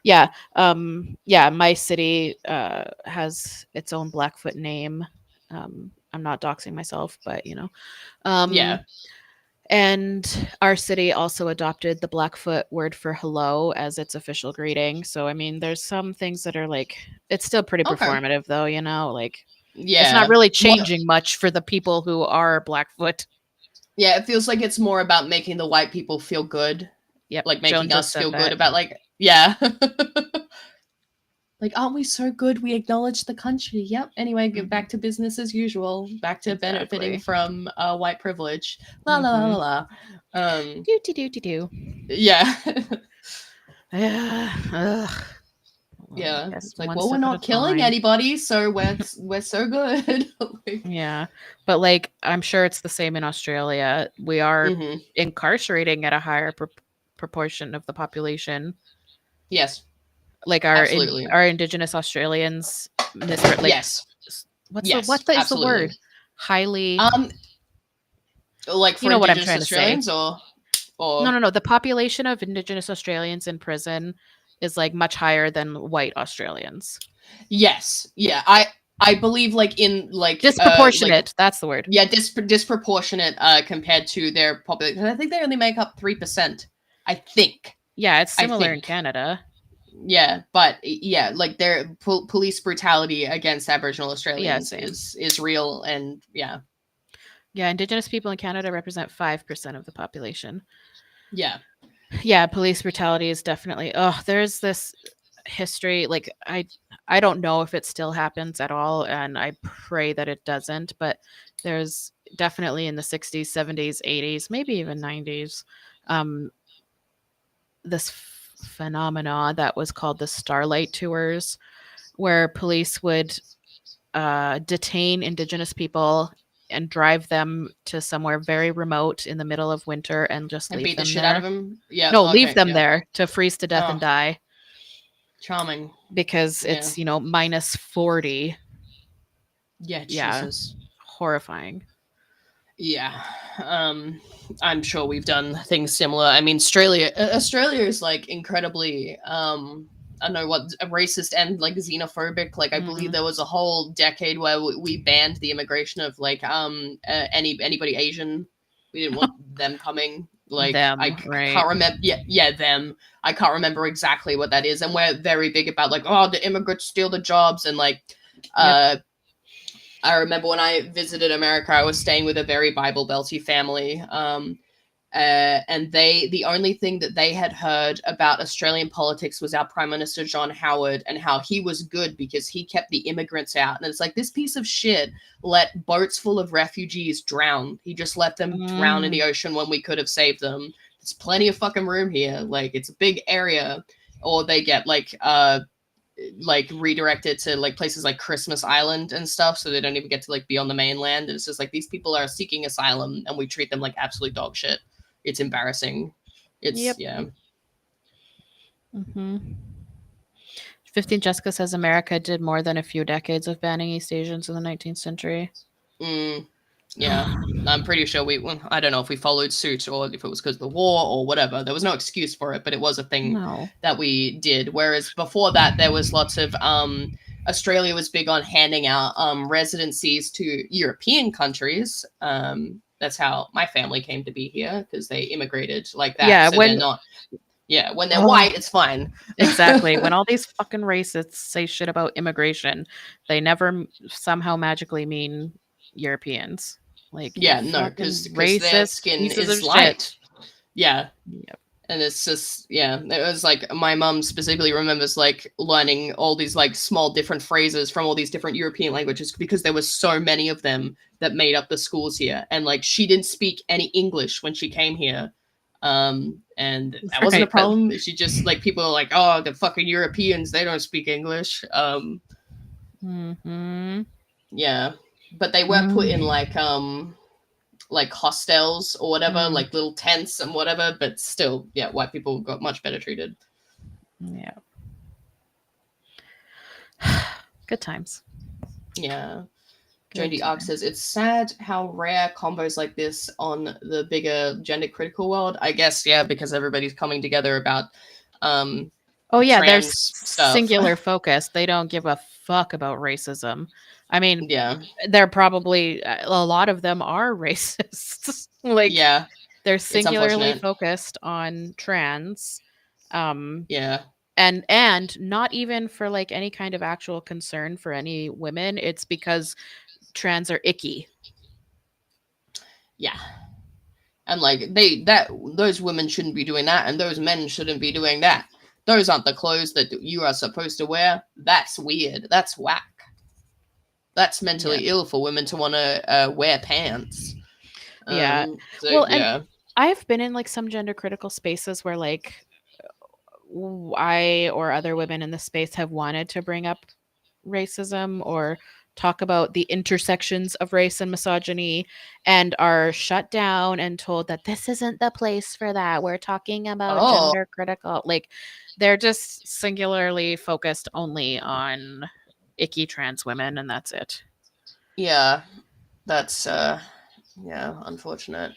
[SPEAKER 1] yeah.
[SPEAKER 2] Yeah. Yeah, my city has its own Blackfoot name. I'm not doxing myself, but
[SPEAKER 1] Yeah.
[SPEAKER 2] Um and our city also adopted the Blackfoot word for hello as its official greeting. So I mean, there's some things that are like, it's still pretty
[SPEAKER 1] Okay.
[SPEAKER 2] performative though, like it's not
[SPEAKER 1] Yeah.
[SPEAKER 2] really
[SPEAKER 1] More,
[SPEAKER 2] changing much for the people who are Blackfoot.
[SPEAKER 1] yeah, it feels like it's more about making the white people feel good.
[SPEAKER 2] Yep,
[SPEAKER 1] Like
[SPEAKER 2] Joan
[SPEAKER 1] making
[SPEAKER 2] just
[SPEAKER 1] us
[SPEAKER 2] said
[SPEAKER 1] feel good
[SPEAKER 2] that.
[SPEAKER 1] about like, yeah. Like, aren't we so good? We acknowledge the country. Yep. Anyway, get
[SPEAKER 2] Hmm.
[SPEAKER 1] back to business as usual. Back to benefiting
[SPEAKER 2] Exactly.
[SPEAKER 1] from white privilege. La la la
[SPEAKER 2] Mm-hmm.
[SPEAKER 1] la la. Um,
[SPEAKER 2] Do.
[SPEAKER 1] yeah.
[SPEAKER 2] Yeah. Ugh. Well, I
[SPEAKER 1] Yeah.
[SPEAKER 2] guess
[SPEAKER 1] It's like,
[SPEAKER 2] one
[SPEAKER 1] well, we're
[SPEAKER 2] step at a
[SPEAKER 1] not killing
[SPEAKER 2] time.
[SPEAKER 1] anybody, so we're so good. Like,
[SPEAKER 2] Yeah. But like, I'm sure it's the same in Australia. We are
[SPEAKER 1] mhm.
[SPEAKER 2] incarcerating at a higher proportion of the population.
[SPEAKER 1] Yes,
[SPEAKER 2] Like
[SPEAKER 1] absolutely.
[SPEAKER 2] our Indigenous Australians like
[SPEAKER 1] Yes.
[SPEAKER 2] what
[SPEAKER 1] Yes,
[SPEAKER 2] is the
[SPEAKER 1] absolutely.
[SPEAKER 2] word? Highly.
[SPEAKER 1] Um, like
[SPEAKER 2] You
[SPEAKER 1] for
[SPEAKER 2] know what I'm
[SPEAKER 1] Indigenous
[SPEAKER 2] trying to say.
[SPEAKER 1] Australians
[SPEAKER 2] No,
[SPEAKER 1] or
[SPEAKER 2] no, no. The population of Indigenous Australians in prison is like much higher than white Australians.
[SPEAKER 1] yes, yeah. I believe like in like
[SPEAKER 2] Disproportionate. That's the word.
[SPEAKER 1] yeah, disproportionate compared to their population. I think they only make up 3%. I think.
[SPEAKER 2] Yeah, it's
[SPEAKER 1] I
[SPEAKER 2] similar in
[SPEAKER 1] think.
[SPEAKER 2] Canada.
[SPEAKER 1] Yeah, but yeah, like their police brutality against Aboriginal
[SPEAKER 2] Yeah,
[SPEAKER 1] Australians
[SPEAKER 2] same.
[SPEAKER 1] is real, and yeah,
[SPEAKER 2] Yeah, Indigenous people in Canada represent 5% of the population.
[SPEAKER 1] yeah.
[SPEAKER 2] Yeah, police brutality is definitely. Oh, there's this history. Like I don't know if it still happens at all, and I pray that it doesn't. But there's definitely in the 60s, 70s, 80s, maybe even 90s, um, this phenomena that was called the Starlight Tours, where police would detain Indigenous people and drive them to somewhere very remote in the middle of winter and just
[SPEAKER 1] And
[SPEAKER 2] leave
[SPEAKER 1] beat the
[SPEAKER 2] them
[SPEAKER 1] shit out of
[SPEAKER 2] there.
[SPEAKER 1] him. Yeah.
[SPEAKER 2] No, leave
[SPEAKER 1] Okay.
[SPEAKER 2] them
[SPEAKER 1] Yeah.
[SPEAKER 2] there to freeze to death and
[SPEAKER 1] Oh,
[SPEAKER 2] die
[SPEAKER 1] charming.
[SPEAKER 2] because
[SPEAKER 1] Yeah.
[SPEAKER 2] it's, minus 40.
[SPEAKER 1] Yeah.
[SPEAKER 2] Yeah,
[SPEAKER 1] Jesus.
[SPEAKER 2] horrifying.
[SPEAKER 1] Yeah. Um, I'm sure we've done things similar. I mean, Australia is like incredibly I don't know what racist and like xenophobic. Like I believe
[SPEAKER 2] Mm,
[SPEAKER 1] there was a whole decade where we banned the immigration of like anybody Asian. We didn't want them coming. Like
[SPEAKER 2] them,
[SPEAKER 1] I
[SPEAKER 2] right?
[SPEAKER 1] can't remember. Yeah, them. I can't remember exactly what that is. And we're very big about like, oh, the immigrants steal the jobs and like
[SPEAKER 2] Yep.
[SPEAKER 1] uh I remember when I visited America, I was staying with a very Bible Belty family. And the only thing that they had heard about Australian politics was our Prime Minister John Howard and how he was good because he kept the immigrants out. And it's like this piece of shit let boats full of refugees drown. He just let them drown in
[SPEAKER 2] Mm,
[SPEAKER 1] the ocean when we could have saved them. There's plenty of fucking room here. Like it's a big area. Or they get like like redirected to like places like Christmas Island and stuff, so they don't even get to like be on the mainland. And it's just like these people are seeking asylum and we treat them like absolute dog shit. It's embarrassing. It's yeah.
[SPEAKER 2] 15 Jessica says America did more than a few decades of banning East Asians in the 19th century.
[SPEAKER 1] Yeah, I'm pretty sure I don't know if we followed suit or if it was because of the war or whatever. There was no excuse for it, but it was a thing that we did. Whereas before that, there was lots of, Australia was big on handing out residencies to European countries. That's how my family came to be here, because they immigrated like that.
[SPEAKER 2] Yeah,
[SPEAKER 1] so they're not. Yeah, when they're white, it's fine.
[SPEAKER 2] Exactly. When all these fucking racists say shit about immigration, they never somehow magically mean Europeans. Like,
[SPEAKER 1] yeah, no, because
[SPEAKER 2] racist
[SPEAKER 1] their skin is light. Shit. Yeah. Yep. And it's just, yeah, it was like my mom specifically remembers like learning all these like small different phrases from all these different European languages, because there was so many of them that made up the schools here. And like she didn't speak any English when she came here. And that wasn't a problem. She just like, people are like, oh, the fucking Europeans, they don't speak English. Yeah, but they were put in like hostels or whatever, like little tents and whatever, but still, yeah, white people got much better treated.
[SPEAKER 2] Yeah. Good times.
[SPEAKER 1] Yeah. Jody Ark says, it's sad how rare combos like this on the bigger gender critical world. I guess, yeah, because everybody's coming together about
[SPEAKER 2] there's stuff. Singular focus. They don't give a fuck about racism. I mean, yeah, they're probably, a lot of them are racists. Like, yeah, they're singularly focused on trans.
[SPEAKER 1] Yeah.
[SPEAKER 2] And not even for like any kind of actual concern for any women. It's because trans are icky.
[SPEAKER 1] Yeah. And like those women shouldn't be doing that, and those men shouldn't be doing that. Those aren't the clothes that you are supposed to wear. That's weird. That's whack. That's mentally ill for women to want to wear pants.
[SPEAKER 2] Yeah. And I've been in like some gender critical spaces where like I or other women in the space have wanted to bring up racism or talk about the intersections of race and misogyny, and are shut down and told that this isn't the place for that. We're talking about gender critical. Like, they're just singularly focused only on icky trans women, and that's it.
[SPEAKER 1] Yeah, that's unfortunate.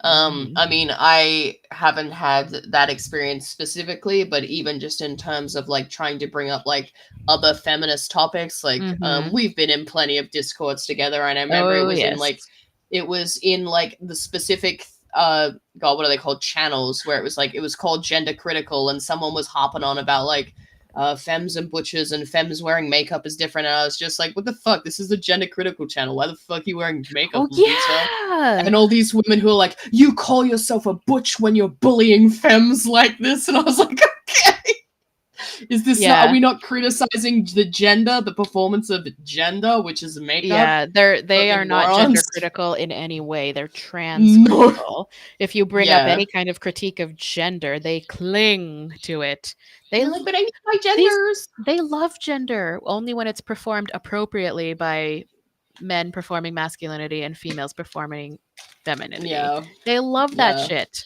[SPEAKER 1] I mean, I haven't had that experience specifically, but even just in terms of like trying to bring up like other feminist topics, like we've been in plenty of discords together, and I remember it was in like the specific God, what are they called, channels, where it was called Gender Critical, and someone was hopping on about like femmes and butchers and femmes wearing makeup is different. And I was just like, what the fuck? This is the Gender Critical channel. Why the fuck are you wearing makeup? And all these women who are like, you call yourself a butch when you're bullying femmes like this. And I was like, okay. Is this are we not criticizing the gender, the performance of gender, which is makeup?
[SPEAKER 2] Yeah, they are not gender critical in any way. They're trans critical. If you bring up any kind of critique of gender, they cling to it.
[SPEAKER 1] They're like, but I need my genders.
[SPEAKER 2] They love gender only when it's performed appropriately by men performing masculinity and females performing femininity. Yeah. They love that shit.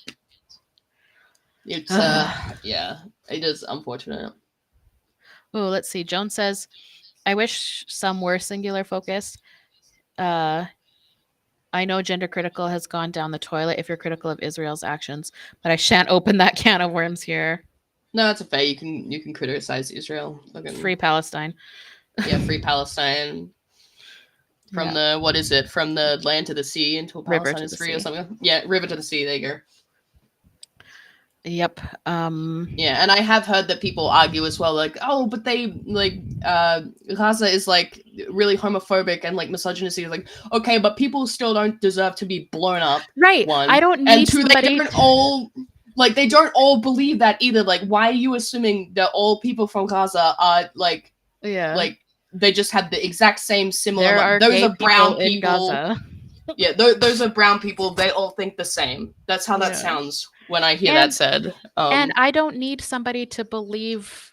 [SPEAKER 1] It's it is unfortunate.
[SPEAKER 2] Oh, let's see. Joan says, I wish some were singular focused. I know gender critical has gone down the toilet if you're critical of Israel's actions, but I shan't open that can of worms here.
[SPEAKER 1] No, that's a fair. You can criticize Israel.
[SPEAKER 2] Free Palestine.
[SPEAKER 1] Yeah, free Palestine. From from the land to the sea until Palestine is free or something. Yeah, river to the sea. There you go.
[SPEAKER 2] Yep.
[SPEAKER 1] Yeah, and I have heard that people argue as well, like, oh, but they like Gaza is like really homophobic and like misogynistic. Like, okay, but people still don't deserve to be blown up.
[SPEAKER 2] Right.
[SPEAKER 1] One.
[SPEAKER 2] I don't need
[SPEAKER 1] and two, somebody... they don't all believe that either. Like, why are you assuming that all people from Gaza are like they just have the exact same similar? Those are brown people in Gaza. Yeah, those are brown people. They all think the same. That's how that sounds when I hear that said.
[SPEAKER 2] And I don't need somebody to believe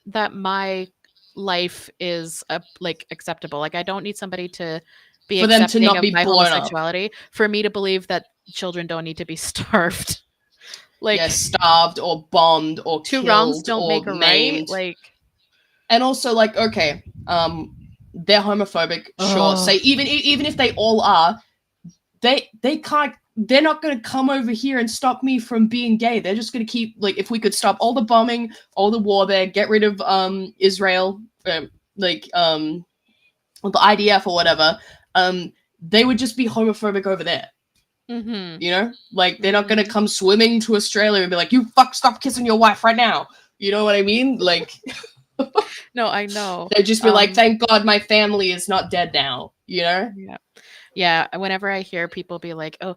[SPEAKER 2] that my life is like acceptable. Like I don't need somebody to be
[SPEAKER 1] For them to
[SPEAKER 2] accepting
[SPEAKER 1] not
[SPEAKER 2] of
[SPEAKER 1] be
[SPEAKER 2] my
[SPEAKER 1] blown up.
[SPEAKER 2] homosexuality for me to believe that children don't need to be starved.
[SPEAKER 1] Yeah,
[SPEAKER 2] Like
[SPEAKER 1] starved or bombed or
[SPEAKER 2] two wrongs
[SPEAKER 1] killed
[SPEAKER 2] don't
[SPEAKER 1] or
[SPEAKER 2] make a right.
[SPEAKER 1] maimed.
[SPEAKER 2] Like
[SPEAKER 1] And also, like, okay, they're homophobic, sure.
[SPEAKER 2] oh
[SPEAKER 1] Say even if they all are, they can't. They're not going to come over here and stop me from being gay. They're just going to keep, like, if we could stop all the bombing, all the war there, get rid of Israel, like the IDF or whatever, they would just be homophobic over there.
[SPEAKER 2] mm-hmm.
[SPEAKER 1] You know, like they're not gonna come swimming to Australia and be like, "You fuck, stop kissing your wife right now." You know what I mean? Like,
[SPEAKER 2] No, I know.
[SPEAKER 1] they'd just be like, "Thank God my family is not dead now." You know?
[SPEAKER 2] Yeah. Yeah. Whenever I hear people be like, oh,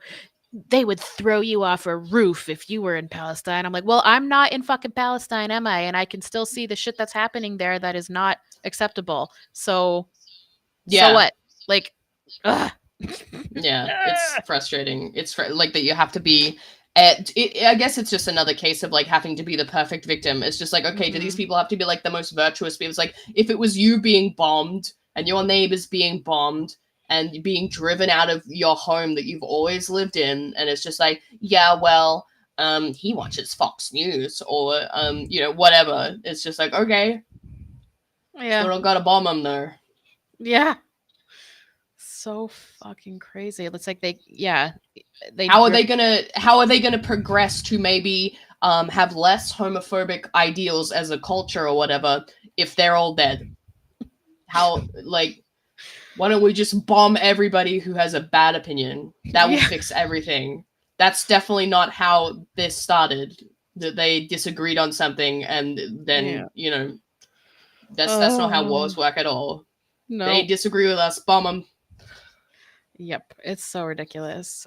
[SPEAKER 2] they would throw you off a roof if you were in Palestine. I'm like, well, I'm not in fucking Palestine, am I? And I can still see the shit that's happening there that is not acceptable. So
[SPEAKER 1] Yeah,
[SPEAKER 2] what? Like, ugh.
[SPEAKER 1] yeah. It's frustrating. It's like that you have to be. I guess it's just another case of like having to be the perfect victim. It's just like, okay, do these people have to be like the most virtuous people? It's like if it was you being bombed and your neighbors being bombed and being driven out of your home that you've always lived in, and it's just like, yeah, well, he watches Fox News or you know, whatever. It's just like, okay,
[SPEAKER 2] Yeah.
[SPEAKER 1] still don't gotta bomb them though.
[SPEAKER 2] Yeah. So fucking crazy. It's like they
[SPEAKER 1] How are they gonna progress to maybe have less homophobic ideals as a culture or whatever if they're all dead? How, like, why don't we just bomb everybody who has a bad opinion? That will fix everything. That's definitely not how this started. That they disagreed on something and then, you know, that's not how wars work at all.
[SPEAKER 2] No.
[SPEAKER 1] They disagree with us, bomb them.
[SPEAKER 2] Yep. It's so ridiculous.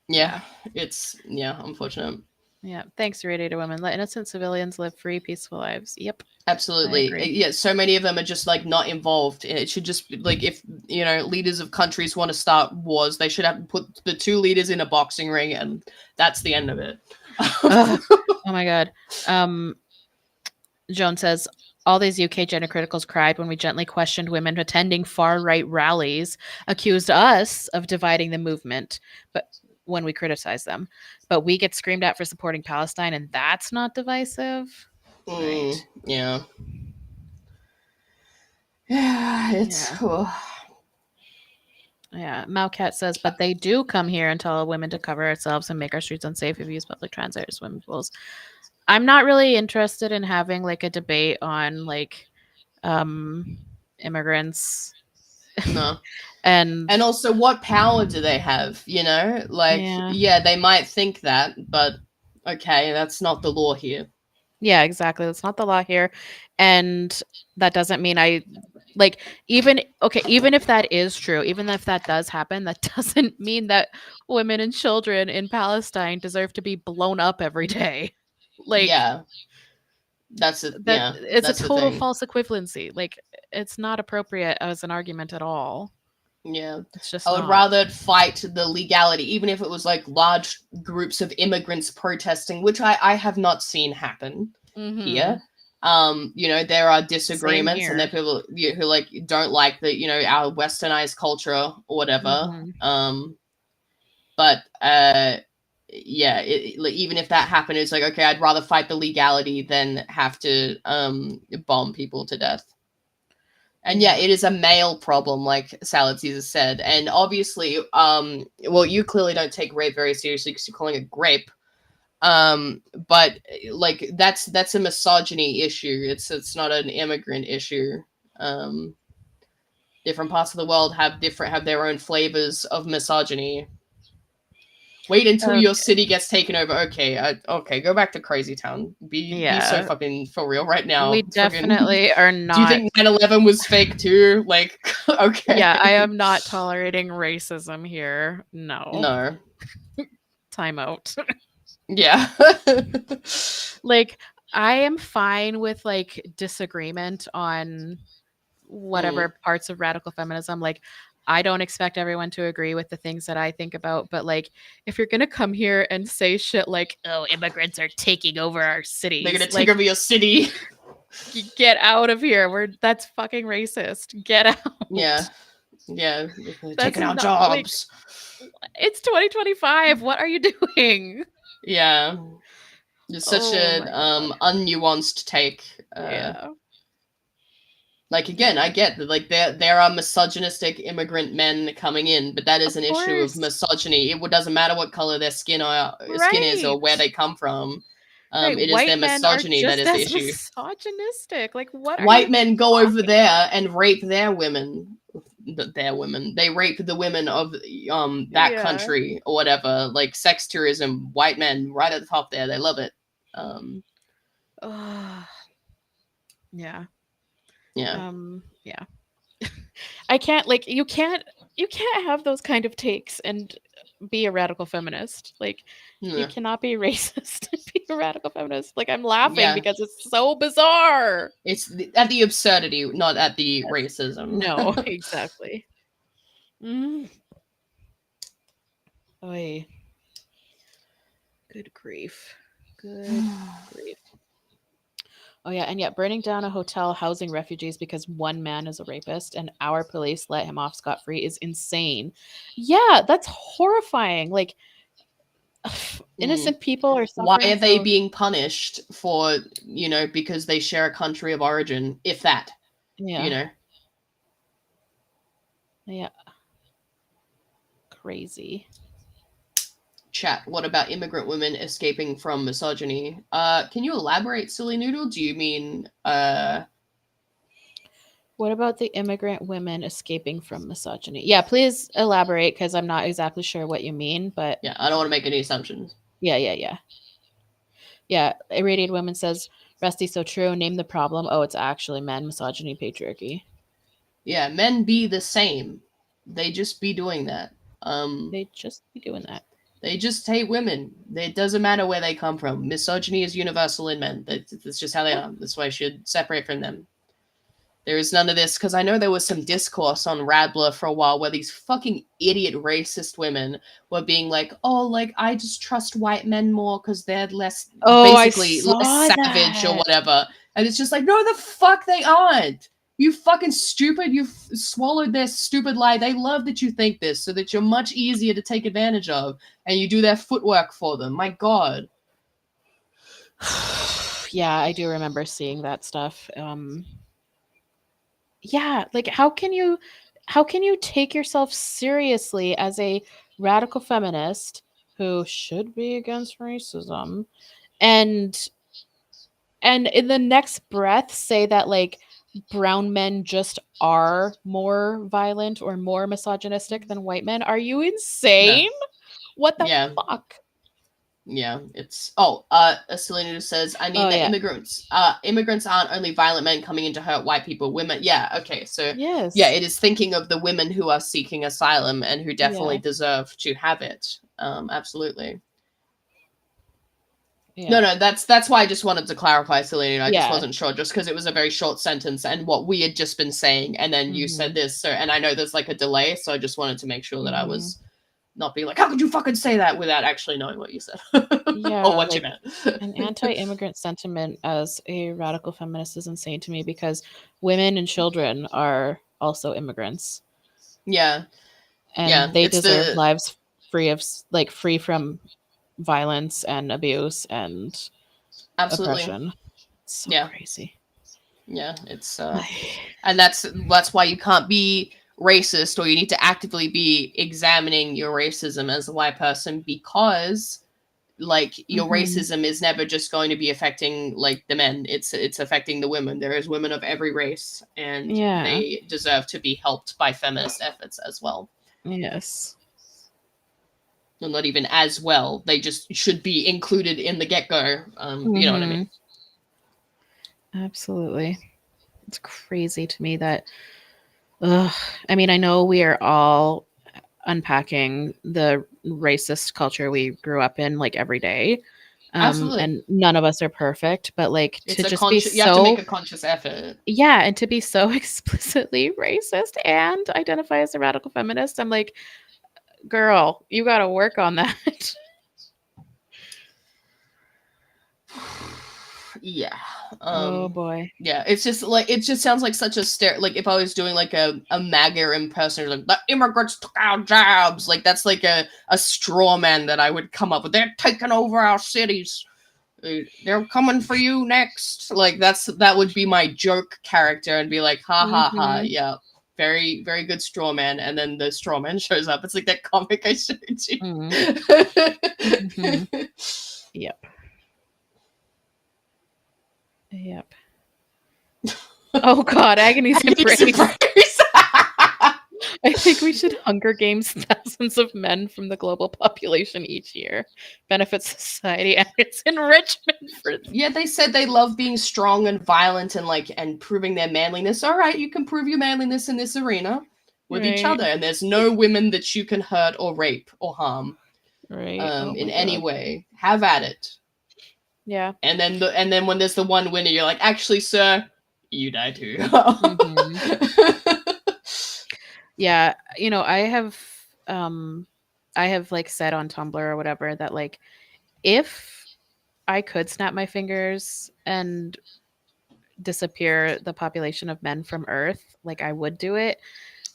[SPEAKER 1] Yeah, it's unfortunate.
[SPEAKER 2] Yeah. Thanks, Radiator Women. Let innocent civilians live free, peaceful lives. Yep.
[SPEAKER 1] Absolutely. Yeah, so many of them are just like not involved. It should just be like, if you know, leaders of countries want to start wars, they should have put the two leaders in a boxing ring and that's the end of it.
[SPEAKER 2] Oh my god. Joan says all these UK gender criticals cried when we gently questioned women attending far-right rallies, accused us of dividing the movement, but when we criticize them. But we get screamed at for supporting Palestine, and that's not divisive. Right.
[SPEAKER 1] Yeah. Yeah, it's cool.
[SPEAKER 2] Yeah, Maucat says, but they do come here and tell women to cover ourselves and make our streets unsafe if we use public transit or swimming pools. I'm not really interested in having like a debate on like immigrants.
[SPEAKER 1] No.
[SPEAKER 2] and
[SPEAKER 1] also, what power do they have? You know, like, yeah, they might think that, but okay, that's not the law here.
[SPEAKER 2] Yeah, exactly. That's not the law here. And that doesn't mean I like even if that is true, even if that does happen, that doesn't mean that women and children in Palestine deserve to be blown up every day. Like,
[SPEAKER 1] yeah, that's it. Yeah,
[SPEAKER 2] it's
[SPEAKER 1] that's
[SPEAKER 2] a total false equivalency. Like, it's not appropriate as an argument at all.
[SPEAKER 1] Yeah,
[SPEAKER 2] it's just
[SPEAKER 1] I would rather fight the legality, even if it was like large groups of immigrants protesting, which I have not seen happen here. You know, there are disagreements and there are people who like don't like the, you know, our westernized culture or whatever. But yeah, like, even if that happened, it's like, okay, I'd rather fight the legality than have to bomb people to death. And yeah, it is a male problem, like Salad Caesar said. And obviously, well, you clearly don't take rape very seriously because you're calling it grape. But like that's a misogyny issue. It's not an immigrant issue. Different parts of the world have their own flavors of misogyny. Wait until your city gets taken over. Okay, okay, go back to Crazy Town. Be so fucking for real right now.
[SPEAKER 2] We definitely are not.
[SPEAKER 1] Do you think 9/11 was fake too? Like, okay.
[SPEAKER 2] Yeah, I am not tolerating racism here. No. Time out.
[SPEAKER 1] Yeah.
[SPEAKER 2] Like, I am fine with like disagreement on whatever parts of radical feminism. Like, I don't expect everyone to agree with the things that I think about, but like, if you're gonna come here and say shit like, "Oh, immigrants are taking over our cities,"
[SPEAKER 1] they're gonna take over your city.
[SPEAKER 2] Get out of here. That's fucking racist. Get out.
[SPEAKER 1] Yeah. Yeah. They're
[SPEAKER 2] That's
[SPEAKER 1] taking our
[SPEAKER 2] not like
[SPEAKER 1] jobs.
[SPEAKER 2] it's 2025. What are you doing?
[SPEAKER 1] Yeah. It's such
[SPEAKER 2] Oh
[SPEAKER 1] an
[SPEAKER 2] my god.
[SPEAKER 1] unnuanced take.
[SPEAKER 2] Yeah.
[SPEAKER 1] Like again, I
[SPEAKER 2] Yeah.
[SPEAKER 1] get that like there are misogynistic immigrant men coming in, but that is
[SPEAKER 2] Of
[SPEAKER 1] an issue of
[SPEAKER 2] course.
[SPEAKER 1] misogyny. It doesn't matter what color their skin is or
[SPEAKER 2] Right.
[SPEAKER 1] where they come from.
[SPEAKER 2] Right.
[SPEAKER 1] It is their
[SPEAKER 2] White men are
[SPEAKER 1] misogyny that
[SPEAKER 2] just
[SPEAKER 1] is the
[SPEAKER 2] as
[SPEAKER 1] issue.
[SPEAKER 2] misogynistic. Like, what are
[SPEAKER 1] White
[SPEAKER 2] you
[SPEAKER 1] men go over
[SPEAKER 2] talking about?
[SPEAKER 1] there and rape their women. Their women. They rape the women of that
[SPEAKER 2] Yeah.
[SPEAKER 1] country or whatever. Like sex tourism. White men right at the top there. They love it.
[SPEAKER 2] Ugh. Yeah.
[SPEAKER 1] Yeah.
[SPEAKER 2] Yeah. I can't like you can't have those kind of takes and be a radical feminist. Like you
[SPEAKER 1] Yeah.
[SPEAKER 2] cannot be racist and be a radical feminist. Like I'm laughing
[SPEAKER 1] Yeah.
[SPEAKER 2] because it's so bizarre.
[SPEAKER 1] It's at the absurdity, not at the
[SPEAKER 2] Yes.
[SPEAKER 1] racism.
[SPEAKER 2] No, exactly. Mm. Oy. Good grief. Good grief. Oh yeah, and yet burning down a hotel housing refugees because one man is a rapist and our police let him off scot-free is insane. Yeah, that's horrifying. Like
[SPEAKER 1] Mm.
[SPEAKER 2] innocent people are
[SPEAKER 1] Why
[SPEAKER 2] suffering
[SPEAKER 1] are they
[SPEAKER 2] so
[SPEAKER 1] being punished for, because they share a country of origin, if that, you
[SPEAKER 2] yeah.
[SPEAKER 1] know?
[SPEAKER 2] Yeah. Crazy.
[SPEAKER 1] Chat, what about immigrant women escaping from misogyny? Can you elaborate, silly noodle? Do you mean,
[SPEAKER 2] What about the immigrant women escaping from misogyny? Yeah, please elaborate because I'm not exactly sure what you mean, but
[SPEAKER 1] yeah, I don't want to make any assumptions.
[SPEAKER 2] yeah. Yeah, irradiated woman says, Rusty, so true. Name the problem. Oh, it's actually men, misogyny, patriarchy.
[SPEAKER 1] Yeah, men be the same. They just be doing that.
[SPEAKER 2] They just be doing that.
[SPEAKER 1] They just hate women. It doesn't matter where they come from. Misogyny is universal in men. That's just how they
[SPEAKER 2] Yeah.
[SPEAKER 1] are. That's why I should separate from them. There is none of this, because I know there was some discourse on Radler for a while where these fucking idiot racist women were being like, oh, like, I just trust white men more because they're
[SPEAKER 2] Oh, I
[SPEAKER 1] basically less
[SPEAKER 2] saw
[SPEAKER 1] savage or
[SPEAKER 2] that.
[SPEAKER 1] whatever. And it's just like, no, the fuck they aren't. You fucking stupid. You've swallowed their stupid lie. They love that you think this so that you're much easier to take advantage of and you do their footwork for them. My God.
[SPEAKER 2] Yeah, I do remember seeing that stuff. Yeah, like how can you take yourself seriously as a radical feminist who should be against racism and in the next breath say that like brown men just are more violent or more misogynistic than white men? Are you
[SPEAKER 1] No.
[SPEAKER 2] insane? What the
[SPEAKER 1] Yeah.
[SPEAKER 2] fuck?
[SPEAKER 1] Yeah, Selena says, I mean
[SPEAKER 2] Oh
[SPEAKER 1] that
[SPEAKER 2] yeah.
[SPEAKER 1] immigrants aren't only violent men coming in to hurt white people, women. Yeah, okay, so yeah,
[SPEAKER 2] Yes.
[SPEAKER 1] it is thinking of the women who are seeking asylum and who definitely
[SPEAKER 2] Yeah.
[SPEAKER 1] deserve to have it. Absolutely. No,
[SPEAKER 2] Yeah.
[SPEAKER 1] no, that's why I just wanted to clarify, Selena. I just
[SPEAKER 2] Yeah.
[SPEAKER 1] wasn't sure, just because it was a very short sentence and what we had just been saying, and then you said
[SPEAKER 2] Mhm.
[SPEAKER 1] this. So, and I know there's like a delay, so I just wanted to make sure that I
[SPEAKER 2] Mhm.
[SPEAKER 1] was not being like, how could you fucking say that without actually knowing what you said or
[SPEAKER 2] Yeah,
[SPEAKER 1] what you
[SPEAKER 2] like
[SPEAKER 1] meant.
[SPEAKER 2] an anti-immigrant sentiment as a radical feminist is insane to me because women and children are also immigrants
[SPEAKER 1] Yeah,
[SPEAKER 2] and
[SPEAKER 1] yeah,
[SPEAKER 2] they
[SPEAKER 1] it's
[SPEAKER 2] deserve
[SPEAKER 1] the
[SPEAKER 2] lives free from violence and abuse and
[SPEAKER 1] absolutely,
[SPEAKER 2] oppression. It's so
[SPEAKER 1] yeah,
[SPEAKER 2] crazy.
[SPEAKER 1] yeah. It's and that's why you can't be racist, or you need to actively be examining your racism as a white person, because like your
[SPEAKER 2] Mhm.
[SPEAKER 1] racism is never just going to be affecting like the men. It's affecting the women. There is women of every race, and
[SPEAKER 2] Yeah.
[SPEAKER 1] they deserve to be helped by feminist efforts as well.
[SPEAKER 2] Yes.
[SPEAKER 1] Well, not even as well. They just should be included in the get go. You know what I mean?
[SPEAKER 2] Mhm. Absolutely. It's crazy to me that ugh, I mean, I know we are all unpacking the racist culture we grew up in like every day.
[SPEAKER 1] Absolutely.
[SPEAKER 2] And none of us are perfect, but like
[SPEAKER 1] It's
[SPEAKER 2] to
[SPEAKER 1] a
[SPEAKER 2] just be
[SPEAKER 1] conscious. You have to make
[SPEAKER 2] so
[SPEAKER 1] a conscious effort.
[SPEAKER 2] yeah, and to be so explicitly racist and identify as a radical feminist, I'm like, girl, you got to work on that.
[SPEAKER 1] Yeah.
[SPEAKER 2] Oh boy.
[SPEAKER 1] Yeah, it's just like it just sounds like such a like if I was doing like a MAGA impersonator, like the immigrants took our jobs, like that's like a straw man that I would come up with. They're taking over our cities. They're coming for you next. Like that would be my joke character and be like, ha ha ha,
[SPEAKER 2] Mm-hmm.
[SPEAKER 1] yeah. Very, very good straw man, and then the straw man shows up. It's like that comic I showed you.
[SPEAKER 2] Mm-hmm. Yep. Yep. Oh God, agony's embrace. I think we should Hunger Games thousands of men from the global population each year. Benefit society and its enrichment for
[SPEAKER 1] Yeah, they said they love being strong and violent and like and proving their manliness. All right, you can prove your manliness in this arena with each
[SPEAKER 2] right.
[SPEAKER 1] other, and there's no women that you can hurt or rape or harm
[SPEAKER 2] Right. Oh
[SPEAKER 1] in
[SPEAKER 2] my
[SPEAKER 1] any
[SPEAKER 2] God.
[SPEAKER 1] way. Have at it.
[SPEAKER 2] Yeah.
[SPEAKER 1] And then when there's the one winner, you're like, actually, sir, you die too.
[SPEAKER 2] Yeah, you know, I have like said on Tumblr or whatever that like if I could snap my fingers and disappear the population of men from Earth, like I would do it.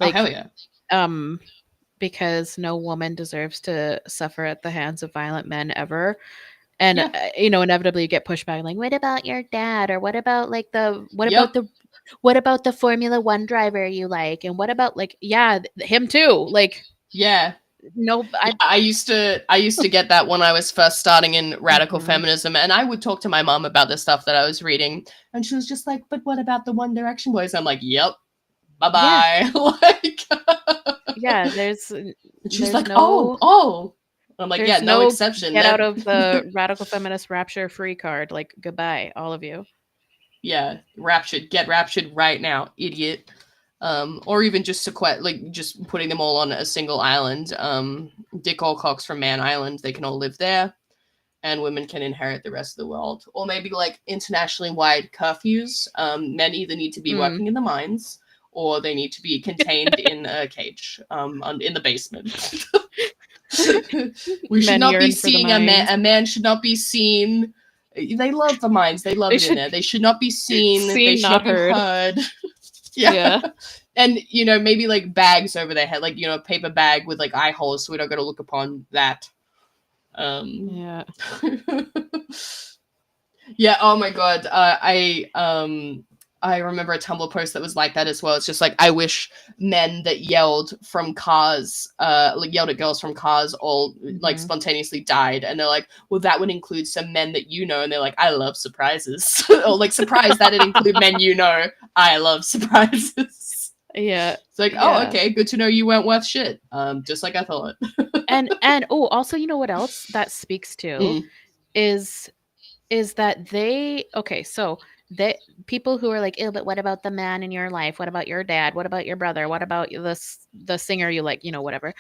[SPEAKER 1] Oh hell
[SPEAKER 2] Like
[SPEAKER 1] yeah.
[SPEAKER 2] um because no woman deserves to suffer at the hands of violent men ever. And
[SPEAKER 1] Yeah.
[SPEAKER 2] you know, inevitably you get pushback like what about your dad, or what about like
[SPEAKER 1] Yep.
[SPEAKER 2] what about the Formula 1 driver you like, and what about like yeah, him too. Like
[SPEAKER 1] Yeah.
[SPEAKER 2] no I
[SPEAKER 1] I used to get that when I was first starting in radical
[SPEAKER 2] Mhm.
[SPEAKER 1] feminism, and I would talk to my mom about the stuff that I was reading, and she was just like, "But what about the One Direction boys?" I'm like, "Yep, bye
[SPEAKER 2] Yeah.
[SPEAKER 1] bye." Like,
[SPEAKER 2] Yeah,
[SPEAKER 1] and she's
[SPEAKER 2] there's
[SPEAKER 1] like, "Oh." I'm like, "Yeah,
[SPEAKER 2] there's
[SPEAKER 1] no
[SPEAKER 2] no
[SPEAKER 1] exception."
[SPEAKER 2] get out of the radical feminist rapture free card. Like goodbye, all of you.
[SPEAKER 1] Yeah, raptured, get raptured right now, idiot. Or even just like just putting them all on a single island. Dick Alcock's from Man Island, they can all live there, and women can inherit the rest of the world. Or maybe like internationally wide curfews. Men either need to be
[SPEAKER 2] Mm.
[SPEAKER 1] working in the mines or they need to be contained in a cage in the basement. We should
[SPEAKER 2] Men
[SPEAKER 1] not be
[SPEAKER 2] yearn for the
[SPEAKER 1] seeing a man.
[SPEAKER 2] mines.
[SPEAKER 1] A man should not be seen. They love the mines. They love
[SPEAKER 2] They
[SPEAKER 1] it in
[SPEAKER 2] should
[SPEAKER 1] there. They should not be seen. They
[SPEAKER 2] seen,
[SPEAKER 1] should
[SPEAKER 2] not
[SPEAKER 1] not be
[SPEAKER 2] heard.
[SPEAKER 1] heard.
[SPEAKER 2] Yeah.
[SPEAKER 1] Yeah. And maybe like bags over their head, like a paper bag with like eye holes, so we don't got to look upon that.
[SPEAKER 2] Yeah.
[SPEAKER 1] Yeah. Oh my god. I remember a Tumblr post that was like that as well. It's just like I wish men that yelled from cars, like yelled at girls from cars, all like
[SPEAKER 2] Mhm.
[SPEAKER 1] spontaneously died. And they're like, well, that would include some men that you know. And they're like, I love surprises. Or like surprise that it include men you know. I love surprises.
[SPEAKER 2] Yeah.
[SPEAKER 1] It's like, oh,
[SPEAKER 2] Yeah.
[SPEAKER 1] okay, good to know you weren't worth shit. Just like I thought.
[SPEAKER 2] And oh, also, you know what else that speaks to
[SPEAKER 1] Mm,
[SPEAKER 2] is that they okay, so they people who are like, "Ew, but what about the man in your life? What about your dad? What about your brother? What about the singer you like?" You know, whatever.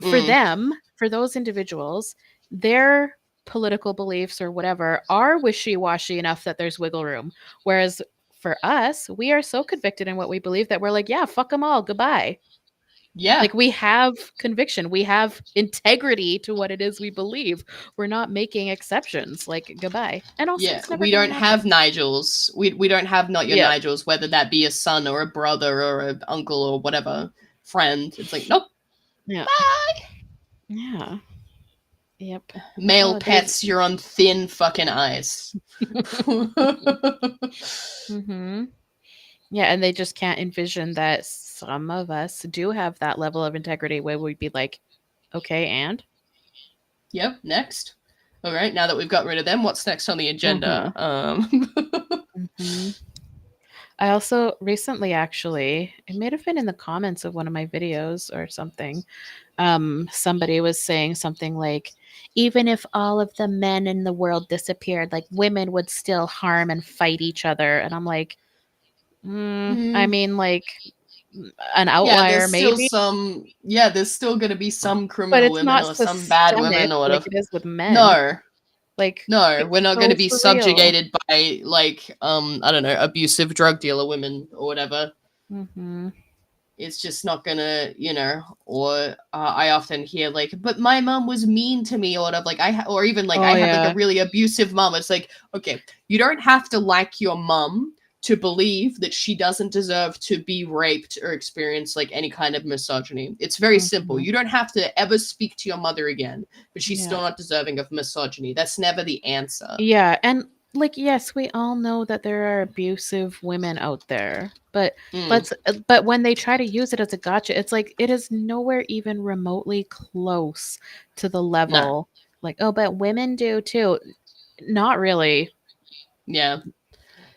[SPEAKER 2] For
[SPEAKER 1] mm.
[SPEAKER 2] them, for those individuals, their political beliefs or whatever are wishy-washy enough that there's wiggle room. Whereas for us, we are so convicted in what we believe that we're like, "Yeah, fuck them all. Goodbye."
[SPEAKER 1] Yeah.
[SPEAKER 2] Like we have conviction, we have integrity to what it is we believe. We're not making exceptions. Like goodbye. And also,
[SPEAKER 1] Yeah,
[SPEAKER 2] it's never
[SPEAKER 1] we
[SPEAKER 2] going
[SPEAKER 1] don't
[SPEAKER 2] to
[SPEAKER 1] have
[SPEAKER 2] happen.
[SPEAKER 1] Nigels. We don't have not your
[SPEAKER 2] Yep.
[SPEAKER 1] Nigels, whether that be a son or a brother or an uncle or whatever friend. It's like nope.
[SPEAKER 2] Yeah.
[SPEAKER 1] Bye.
[SPEAKER 2] Yeah. Yep.
[SPEAKER 1] Male
[SPEAKER 2] Oh, there's.
[SPEAKER 1] pets, you're on thin fucking ice.
[SPEAKER 2] Mhm. Yeah, and they just can't envision that some of us do have that level of integrity where we'd be like, okay, and
[SPEAKER 1] Yep. Next. All right. Now that we've got rid of them, what's next on the agenda?
[SPEAKER 2] Mhm. Mhm. I also recently, actually, it may have been in the comments of one of my videos or something. Somebody was saying something like, even if all of the men in the world disappeared, like women would still harm and fight each other. And I'm like, I
[SPEAKER 1] Mm,
[SPEAKER 2] mean, like an
[SPEAKER 1] yeah,
[SPEAKER 2] outlier,
[SPEAKER 1] there's still
[SPEAKER 2] maybe,
[SPEAKER 1] some. Yeah, there's still gonna be some
[SPEAKER 2] but
[SPEAKER 1] criminal
[SPEAKER 2] it's
[SPEAKER 1] women
[SPEAKER 2] not
[SPEAKER 1] or some bad
[SPEAKER 2] systemic
[SPEAKER 1] women or
[SPEAKER 2] like
[SPEAKER 1] whatever.
[SPEAKER 2] it is with men.
[SPEAKER 1] No,
[SPEAKER 2] Like,
[SPEAKER 1] no, we're
[SPEAKER 2] it's
[SPEAKER 1] not going
[SPEAKER 2] so
[SPEAKER 1] to be
[SPEAKER 2] surreal.
[SPEAKER 1] subjugated by like I don't know, abusive drug dealer women or whatever.
[SPEAKER 2] Hmm.
[SPEAKER 1] it's just not gonna, you know. Or I often hear like, but my mom was mean to me, or whatever. Like or even like
[SPEAKER 2] Oh
[SPEAKER 1] I had like a
[SPEAKER 2] yeah.
[SPEAKER 1] really abusive mom. It's like, okay, you don't have to like your mom to believe that she doesn't deserve to be raped or experience like any kind of misogyny. It's very simple.
[SPEAKER 2] Mhm.
[SPEAKER 1] You don't have to ever speak to your mother again, but she's
[SPEAKER 2] Yeah.
[SPEAKER 1] still not deserving of misogyny. That's never the answer.
[SPEAKER 2] Yeah, and like yes, we all know that there are abusive women out there,
[SPEAKER 1] Mm,
[SPEAKER 2] but when they try to use it as a gotcha, it's like it is nowhere even remotely close to the
[SPEAKER 1] no.
[SPEAKER 2] level like, oh, but women do too. Not really.
[SPEAKER 1] Yeah.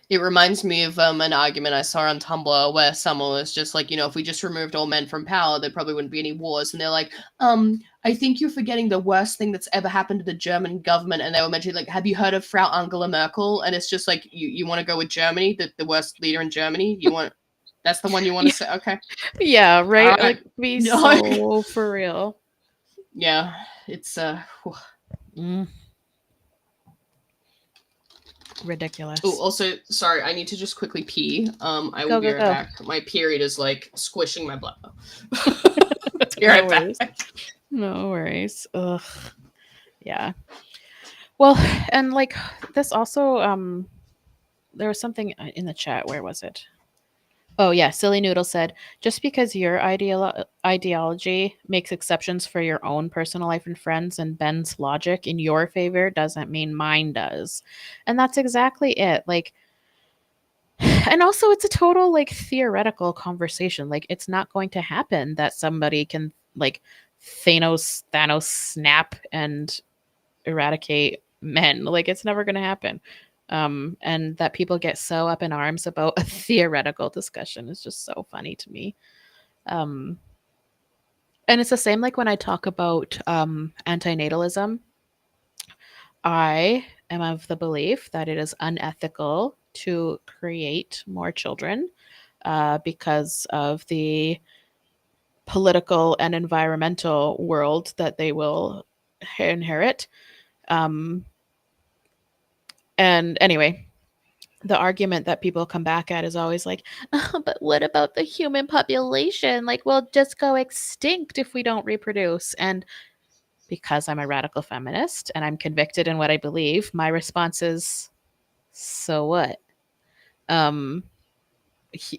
[SPEAKER 1] It reminds me of an argument I saw on Tumblr where someone was just like, you know, if we just removed all men from power, there probably wouldn't be any wars. And they're like, I think you're forgetting the worst thing that's ever happened to the German government. And they were mentioning, like, have you heard of Frau Angela Merkel? And it's just like, you want to go with Germany, the worst leader in Germany? That's the one you want to
[SPEAKER 2] Yeah,
[SPEAKER 1] say? Okay.
[SPEAKER 2] yeah,
[SPEAKER 1] All
[SPEAKER 2] right?
[SPEAKER 1] right.
[SPEAKER 2] Like be
[SPEAKER 1] No.
[SPEAKER 2] so for real.
[SPEAKER 1] Yeah. It's,
[SPEAKER 2] Mm,
[SPEAKER 1] Oh,
[SPEAKER 2] ridiculous.
[SPEAKER 1] also, sorry, I need to just quickly pee. I will
[SPEAKER 2] Go,
[SPEAKER 1] be
[SPEAKER 2] go,
[SPEAKER 1] right
[SPEAKER 2] go.
[SPEAKER 1] back. My period is like squishing my blood. Be
[SPEAKER 2] No
[SPEAKER 1] right
[SPEAKER 2] worries.
[SPEAKER 1] back.
[SPEAKER 2] No worries. Ugh. Yeah. Well, and like this also there was something in the chat. Where was it? Oh yeah, Silly Noodle said, just because your ideology makes exceptions for your own personal life and friends and bends logic in your favor doesn't mean mine does. And that's exactly it. Like and also it's a total like theoretical conversation. Like it's not going to happen that somebody can like Thanos snap and eradicate men. Like it's never going to happen. And that people get so up in arms about a theoretical discussion is just so funny to me. Um, and it's the same like when I talk about antinatalism. I am of the belief that it is unethical to create more children because of the political and environmental world that they will inherit. Um, and anyway, the argument that people come back at is always like, oh, but what about the human population? Like, we'll just go extinct if we don't reproduce. And because I'm a radical feminist and I'm convicted in what I believe, my response is, so what? Um,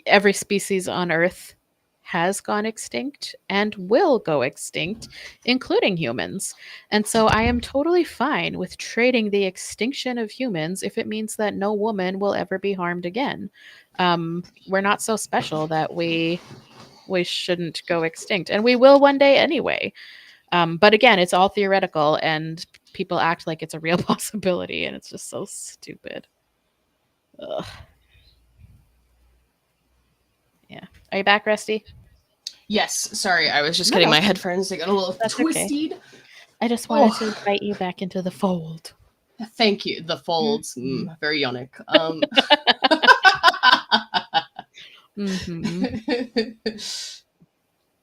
[SPEAKER 2] every species on Earth has gone extinct and will go extinct, including humans. And so I am totally fine with trading the extinction of humans if it means that no woman will ever be harmed again. We're not so special that we shouldn't go extinct, and we will one day anyway. But again, it's all theoretical, and people act like it's a real possibility, and it's just so stupid. Ugh. Yeah. Are you back, Rusty?
[SPEAKER 1] Yes, sorry, I was just
[SPEAKER 2] No,
[SPEAKER 1] getting
[SPEAKER 2] no,
[SPEAKER 1] my headphones. They got a little
[SPEAKER 2] that's okay.
[SPEAKER 1] twisted.
[SPEAKER 2] I just wanted
[SPEAKER 1] Oh,
[SPEAKER 2] to invite you back into the fold.
[SPEAKER 1] thank you. The folds,
[SPEAKER 2] Mhm.
[SPEAKER 1] very yonic.
[SPEAKER 2] Mhm.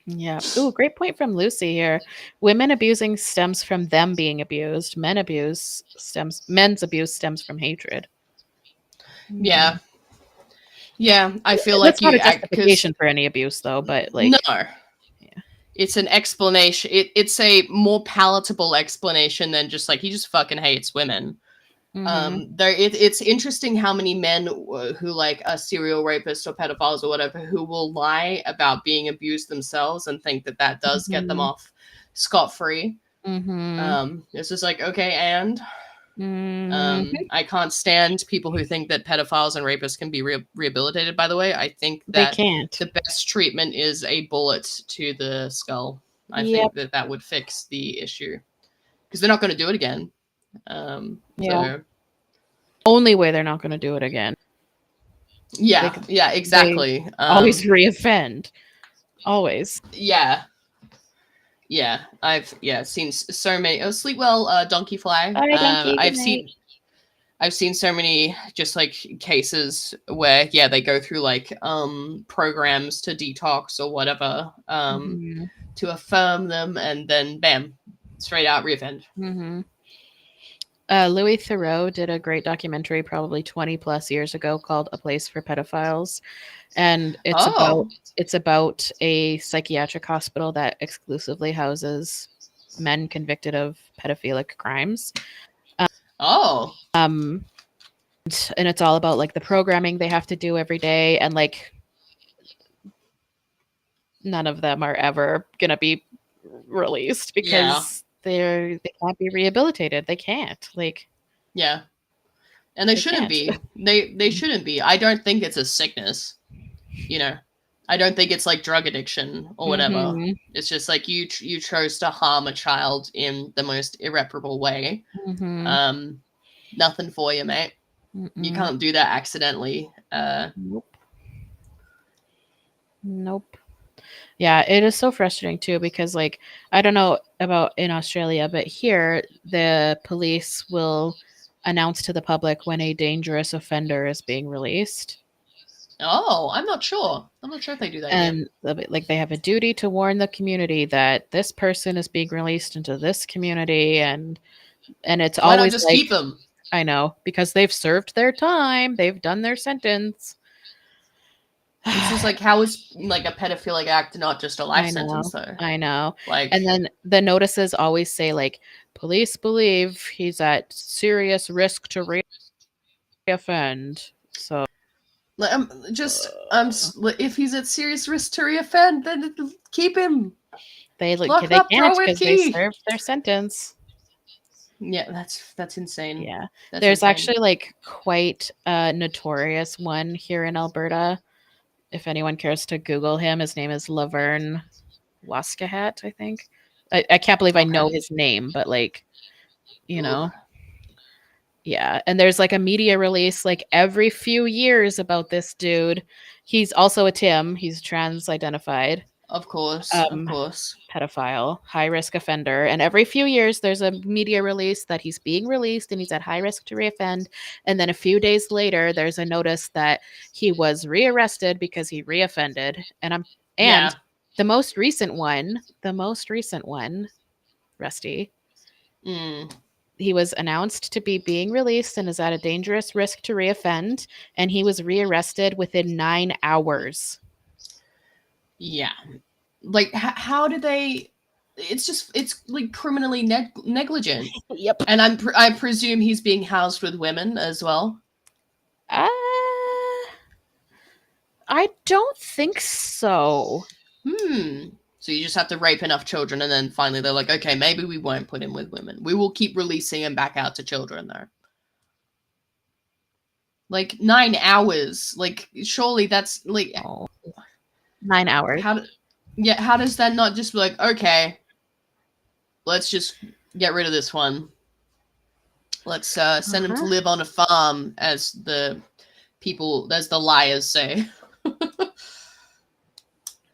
[SPEAKER 2] Yeah. Ooh, great point from Lucy here. Women abusing stems from them being abused. Men's abuse stems from hatred.
[SPEAKER 1] Yeah,
[SPEAKER 2] Mhm.
[SPEAKER 1] yeah. I feel like
[SPEAKER 2] That's not a
[SPEAKER 1] you act because
[SPEAKER 2] justification for any abuse though, but
[SPEAKER 1] no,
[SPEAKER 2] like yeah.
[SPEAKER 1] it's an explanation. It's a more palatable explanation than just like he just fucking hates women.
[SPEAKER 2] Mhm.
[SPEAKER 1] It's interesting how many men who like are serial rapists or pedophiles or whatever who will lie about being abused themselves and think that that does get them
[SPEAKER 2] Mhm.
[SPEAKER 1] off scot free.
[SPEAKER 2] Mhm.
[SPEAKER 1] It's just like, okay, and
[SPEAKER 2] Mhm.
[SPEAKER 1] I can't stand people who think that pedophiles and rapists can be rehabilitated. By the way, I think
[SPEAKER 2] They
[SPEAKER 1] that
[SPEAKER 2] can't.
[SPEAKER 1] the best treatment is a bullet to the skull. I
[SPEAKER 2] Yep.
[SPEAKER 1] think that that would fix the issue because they're not going to do it again.
[SPEAKER 2] Yeah.
[SPEAKER 1] So
[SPEAKER 2] Only way they're not going to do it again.
[SPEAKER 1] yeah,
[SPEAKER 2] Like
[SPEAKER 1] yeah,
[SPEAKER 2] they
[SPEAKER 1] exactly.
[SPEAKER 2] always reoffend. Always.
[SPEAKER 1] Yeah, yeah. I've seen so many. Oh, sleep well, Donkey Fly.
[SPEAKER 2] All right, donkey. Good night.
[SPEAKER 1] I've seen so many just like cases where they go through like programs to detox or whatever
[SPEAKER 2] Mhm.
[SPEAKER 1] to affirm them, and then bam, straight out reoffend.
[SPEAKER 2] Mhm. Louis Theroux did a great documentary probably 20 plus years ago called A Place for Pedophiles, and
[SPEAKER 1] Oh,
[SPEAKER 2] it's about a psychiatric hospital that exclusively houses men convicted of pedophilic crimes.
[SPEAKER 1] oh,
[SPEAKER 2] Um and it's all about like the programming they have to do every day, and like none of them are ever going to be released
[SPEAKER 1] yeah,
[SPEAKER 2] because they can't be rehabilitated. They can't. Like
[SPEAKER 1] yeah. And they
[SPEAKER 2] they
[SPEAKER 1] shouldn't
[SPEAKER 2] can't.
[SPEAKER 1] be. They shouldn't be. I don't think it's a sickness, you know. I don't think it's like drug addiction or whatever.
[SPEAKER 2] Mhm.
[SPEAKER 1] It's just like you chose to harm a child in the most irreparable way.
[SPEAKER 2] Mhm.
[SPEAKER 1] Um, nothing for you, mate. You
[SPEAKER 2] Mm-mm.
[SPEAKER 1] can't do that accidentally.
[SPEAKER 2] Nope. Nope. Yeah, it is so frustrating too because like I don't know about in Australia, but here the police will announce to the public when a dangerous offender is being released.
[SPEAKER 1] Oh, I'm not sure. I'm not sure if they do that here.
[SPEAKER 2] And like they have a duty to warn the community that this person is being released into this community, and it's
[SPEAKER 1] Why not
[SPEAKER 2] always
[SPEAKER 1] just
[SPEAKER 2] like
[SPEAKER 1] keep them?
[SPEAKER 2] I know because they've served their time, they've done their sentence.
[SPEAKER 1] It's just like how is like a pedophilic act not just a life
[SPEAKER 2] I
[SPEAKER 1] sentence
[SPEAKER 2] know.
[SPEAKER 1] though?
[SPEAKER 2] I know.
[SPEAKER 1] Like,
[SPEAKER 2] And then the notices always say like police believe he's at serious risk to reoffend. So
[SPEAKER 1] just
[SPEAKER 2] uh,
[SPEAKER 1] if he's at serious risk to reoffend, then keep him, lock him
[SPEAKER 2] they
[SPEAKER 1] up,
[SPEAKER 2] can't
[SPEAKER 1] throw away the
[SPEAKER 2] because they
[SPEAKER 1] key.
[SPEAKER 2] served their sentence.
[SPEAKER 1] Yeah, that's insane.
[SPEAKER 2] Yeah.
[SPEAKER 1] That's
[SPEAKER 2] There's
[SPEAKER 1] insane.
[SPEAKER 2] actually like quite a notorious one here in Alberta. If anyone cares to Google him, his name is Laverne Waskahat, I think. I can't believe I
[SPEAKER 1] Okay.
[SPEAKER 2] know his name, but like, you
[SPEAKER 1] Ooh,
[SPEAKER 2] know, yeah. And there's like a media release like every few years about this dude. He's also a Tim, he's trans identified.
[SPEAKER 1] of course, of
[SPEAKER 2] Um,
[SPEAKER 1] course.
[SPEAKER 2] pedophile, high risk offender. And every few years, there's a media release that he's being released and he's at high risk to reoffend. And then a few days later, there's a notice that he was rearrested because he reoffended. And
[SPEAKER 1] Yeah.
[SPEAKER 2] the most recent one, Rusty,
[SPEAKER 1] Mm,
[SPEAKER 2] he was announced to be being released and is at a dangerous risk to reoffend. And he was rearrested within 9 hours.
[SPEAKER 1] yeah. Like, how do they? It's like criminally negligent.
[SPEAKER 2] Yep.
[SPEAKER 1] And I presume he's being housed with women as well.
[SPEAKER 2] Uh, I don't think so.
[SPEAKER 1] Hmm. So you just have to rape enough children, and then finally they're like, okay, maybe we won't put him with women. We will keep releasing him back out to children, though. Like 9 hours. Like surely that's like
[SPEAKER 2] Oh, 9 hours.
[SPEAKER 1] how? Yeah, how does that not just be like, okay, let's just get rid of this one. Let's send him to
[SPEAKER 2] Uh-huh.
[SPEAKER 1] live on a farm, as the liars say.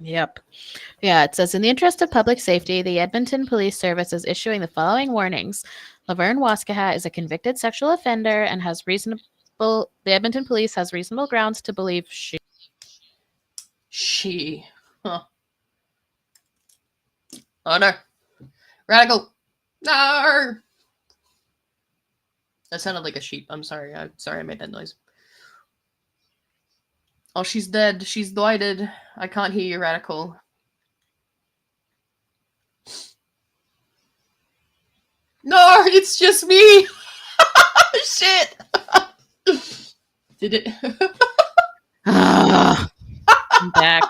[SPEAKER 2] Yep. Yeah, it says in the interest of public safety, the Edmonton Police Service is issuing the following warnings. Laverne Waskahat is a convicted sexual offender and has reasonable the Edmonton Police has reasonable grounds to believe
[SPEAKER 1] She. Huh. Oh no. Radical. No. That sounded like a sheep. I'm sorry. I made that noise. Oh, she's dead. She's died. I can't hear you, Radical. No, it's just me. Shit. Did it?
[SPEAKER 2] I'm back.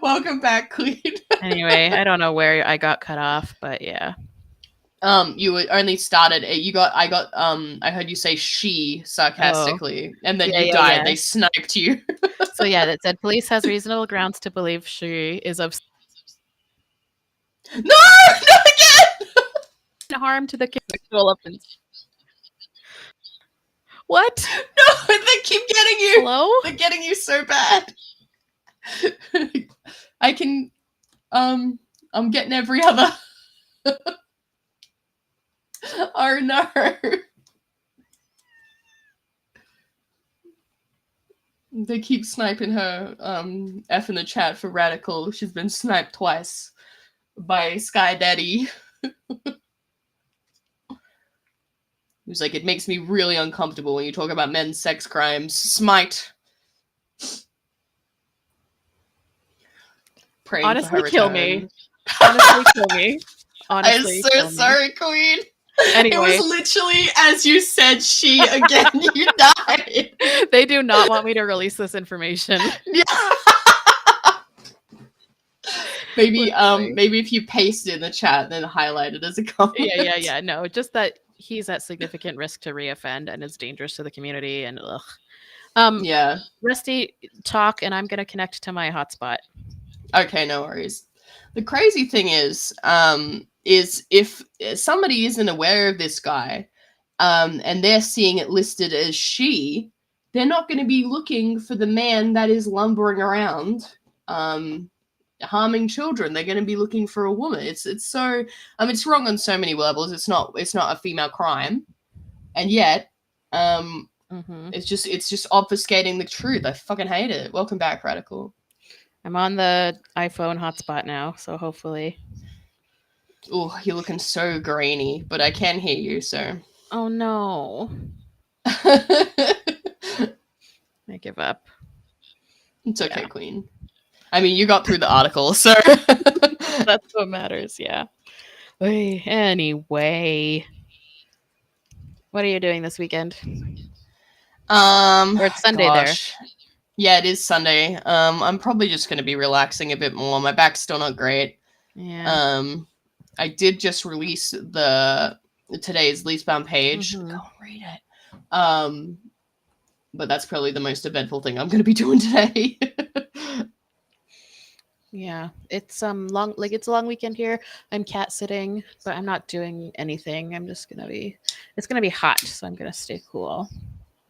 [SPEAKER 1] Welcome back, Queen.
[SPEAKER 2] Anyway, I don't know where I got cut off, but yeah.
[SPEAKER 1] You only started. I heard you say she
[SPEAKER 2] Oh,
[SPEAKER 1] sarcastically, and then
[SPEAKER 2] yeah,
[SPEAKER 1] you
[SPEAKER 2] yeah,
[SPEAKER 1] died.
[SPEAKER 2] yeah.
[SPEAKER 1] They sniped you.
[SPEAKER 2] So yeah, that said police has reasonable grounds to believe she is of
[SPEAKER 1] No, not again.
[SPEAKER 2] harm to the sexual offense. What?
[SPEAKER 1] No, they keep getting you.
[SPEAKER 2] Hello?
[SPEAKER 1] They're getting you so bad. I can. I'm getting every other. Oh no. They keep sniping her. F in the chat for Radical. She's been sniped twice by Sky Daddy. He was like, it makes me really uncomfortable when you talk about men's sex crimes. Smite. Praying
[SPEAKER 2] Honestly,
[SPEAKER 1] for her
[SPEAKER 2] kill
[SPEAKER 1] return.
[SPEAKER 2] me. Honestly, kill me. Honestly,
[SPEAKER 1] I'm so
[SPEAKER 2] kill me.
[SPEAKER 1] sorry, Queen.
[SPEAKER 2] Anyway,
[SPEAKER 1] it was literally as you said. She again. You died.
[SPEAKER 2] They do not want me to release this information.
[SPEAKER 1] Yeah. maybe
[SPEAKER 2] Literally.
[SPEAKER 1] maybe if you paste it in the chat, then highlight it as a comment.
[SPEAKER 2] Yeah. No, just that he's at significant risk to reoffend and is dangerous to the community. And
[SPEAKER 1] Yeah.
[SPEAKER 2] Rusty, talk, and I'm gonna connect to my hotspot.
[SPEAKER 1] Okay, no worries. The crazy thing is if somebody isn't aware of this guy, and they're seeing it listed as she, they're not going to be looking for the man that is lumbering around, harming children. They're going to be looking for a woman. It's so, it's wrong on so many levels. It's not a female crime, and yet, it's just obfuscating the truth. I fucking hate it. Welcome back, Radical.
[SPEAKER 2] I'm on the iPhone hotspot now, so hopefully.
[SPEAKER 1] Oh, you're looking so grainy, but I can hear you, so.
[SPEAKER 2] Oh no.
[SPEAKER 1] I
[SPEAKER 2] give up.
[SPEAKER 1] It's okay, Queen. I mean, you got through the article, so.
[SPEAKER 2] That's what matters, yeah. Anyway. What are you doing this weekend? Or it's Sunday there.
[SPEAKER 1] Yeah, it is Sunday. I'm probably just going to be relaxing a bit more. My back's still not great.
[SPEAKER 2] Yeah.
[SPEAKER 1] I did just release today's Leastbound page. Go and read it. But that's probably the most eventful thing I'm going to be doing today.
[SPEAKER 2] Yeah, it's long. Like it's a long weekend here. I'm cat sitting, but I'm not doing anything. I'm just gonna be. It's gonna be hot, so I'm gonna stay cool.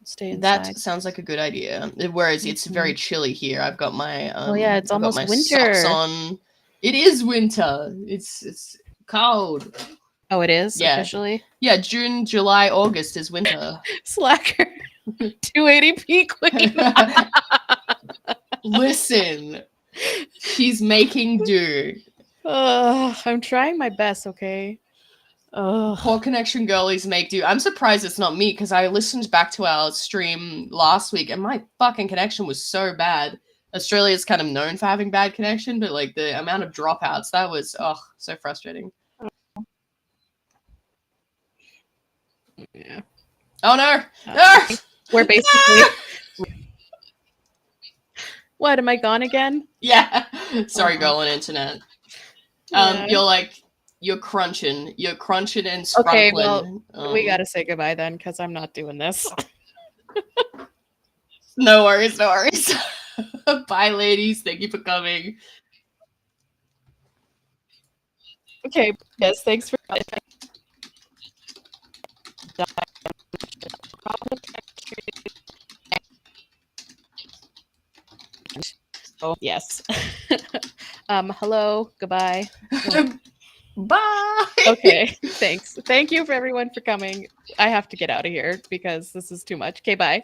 [SPEAKER 2] Stay inside.
[SPEAKER 1] That sounds like a good idea. Whereas it's very chilly here. I've got my
[SPEAKER 2] oh yeah, it's almost winter.
[SPEAKER 1] Socks on. It is winter. It's cold.
[SPEAKER 2] Oh, it is officially.
[SPEAKER 1] Yeah, June, July, August is winter.
[SPEAKER 2] Slacker. 280p Queen.
[SPEAKER 1] Listen, she's making do.
[SPEAKER 2] I'm trying my best. Okay.
[SPEAKER 1] Poor connection girlies make do. I'm surprised it's not me because I listened back to our stream last week and my fucking connection was so bad. Australia's kind of known for having bad connection, but like the amount of dropouts, that was so frustrating.
[SPEAKER 2] Yeah.
[SPEAKER 1] Oh no!
[SPEAKER 2] We're basically. What, am I gone again?
[SPEAKER 1] Yeah. Sorry, girl on internet. You're crunching and scrumpling.
[SPEAKER 2] Okay, well, we gotta say goodbye then, because I'm not doing this.
[SPEAKER 1] No worries. Bye, ladies. Thank you for coming.
[SPEAKER 2] Okay, yes, thanks for Oh, yes. Hello, goodbye.
[SPEAKER 1] Bye.
[SPEAKER 2] Okay, thanks. Thank you for everyone for coming. I have to get out of here because this is too much. Okay, bye.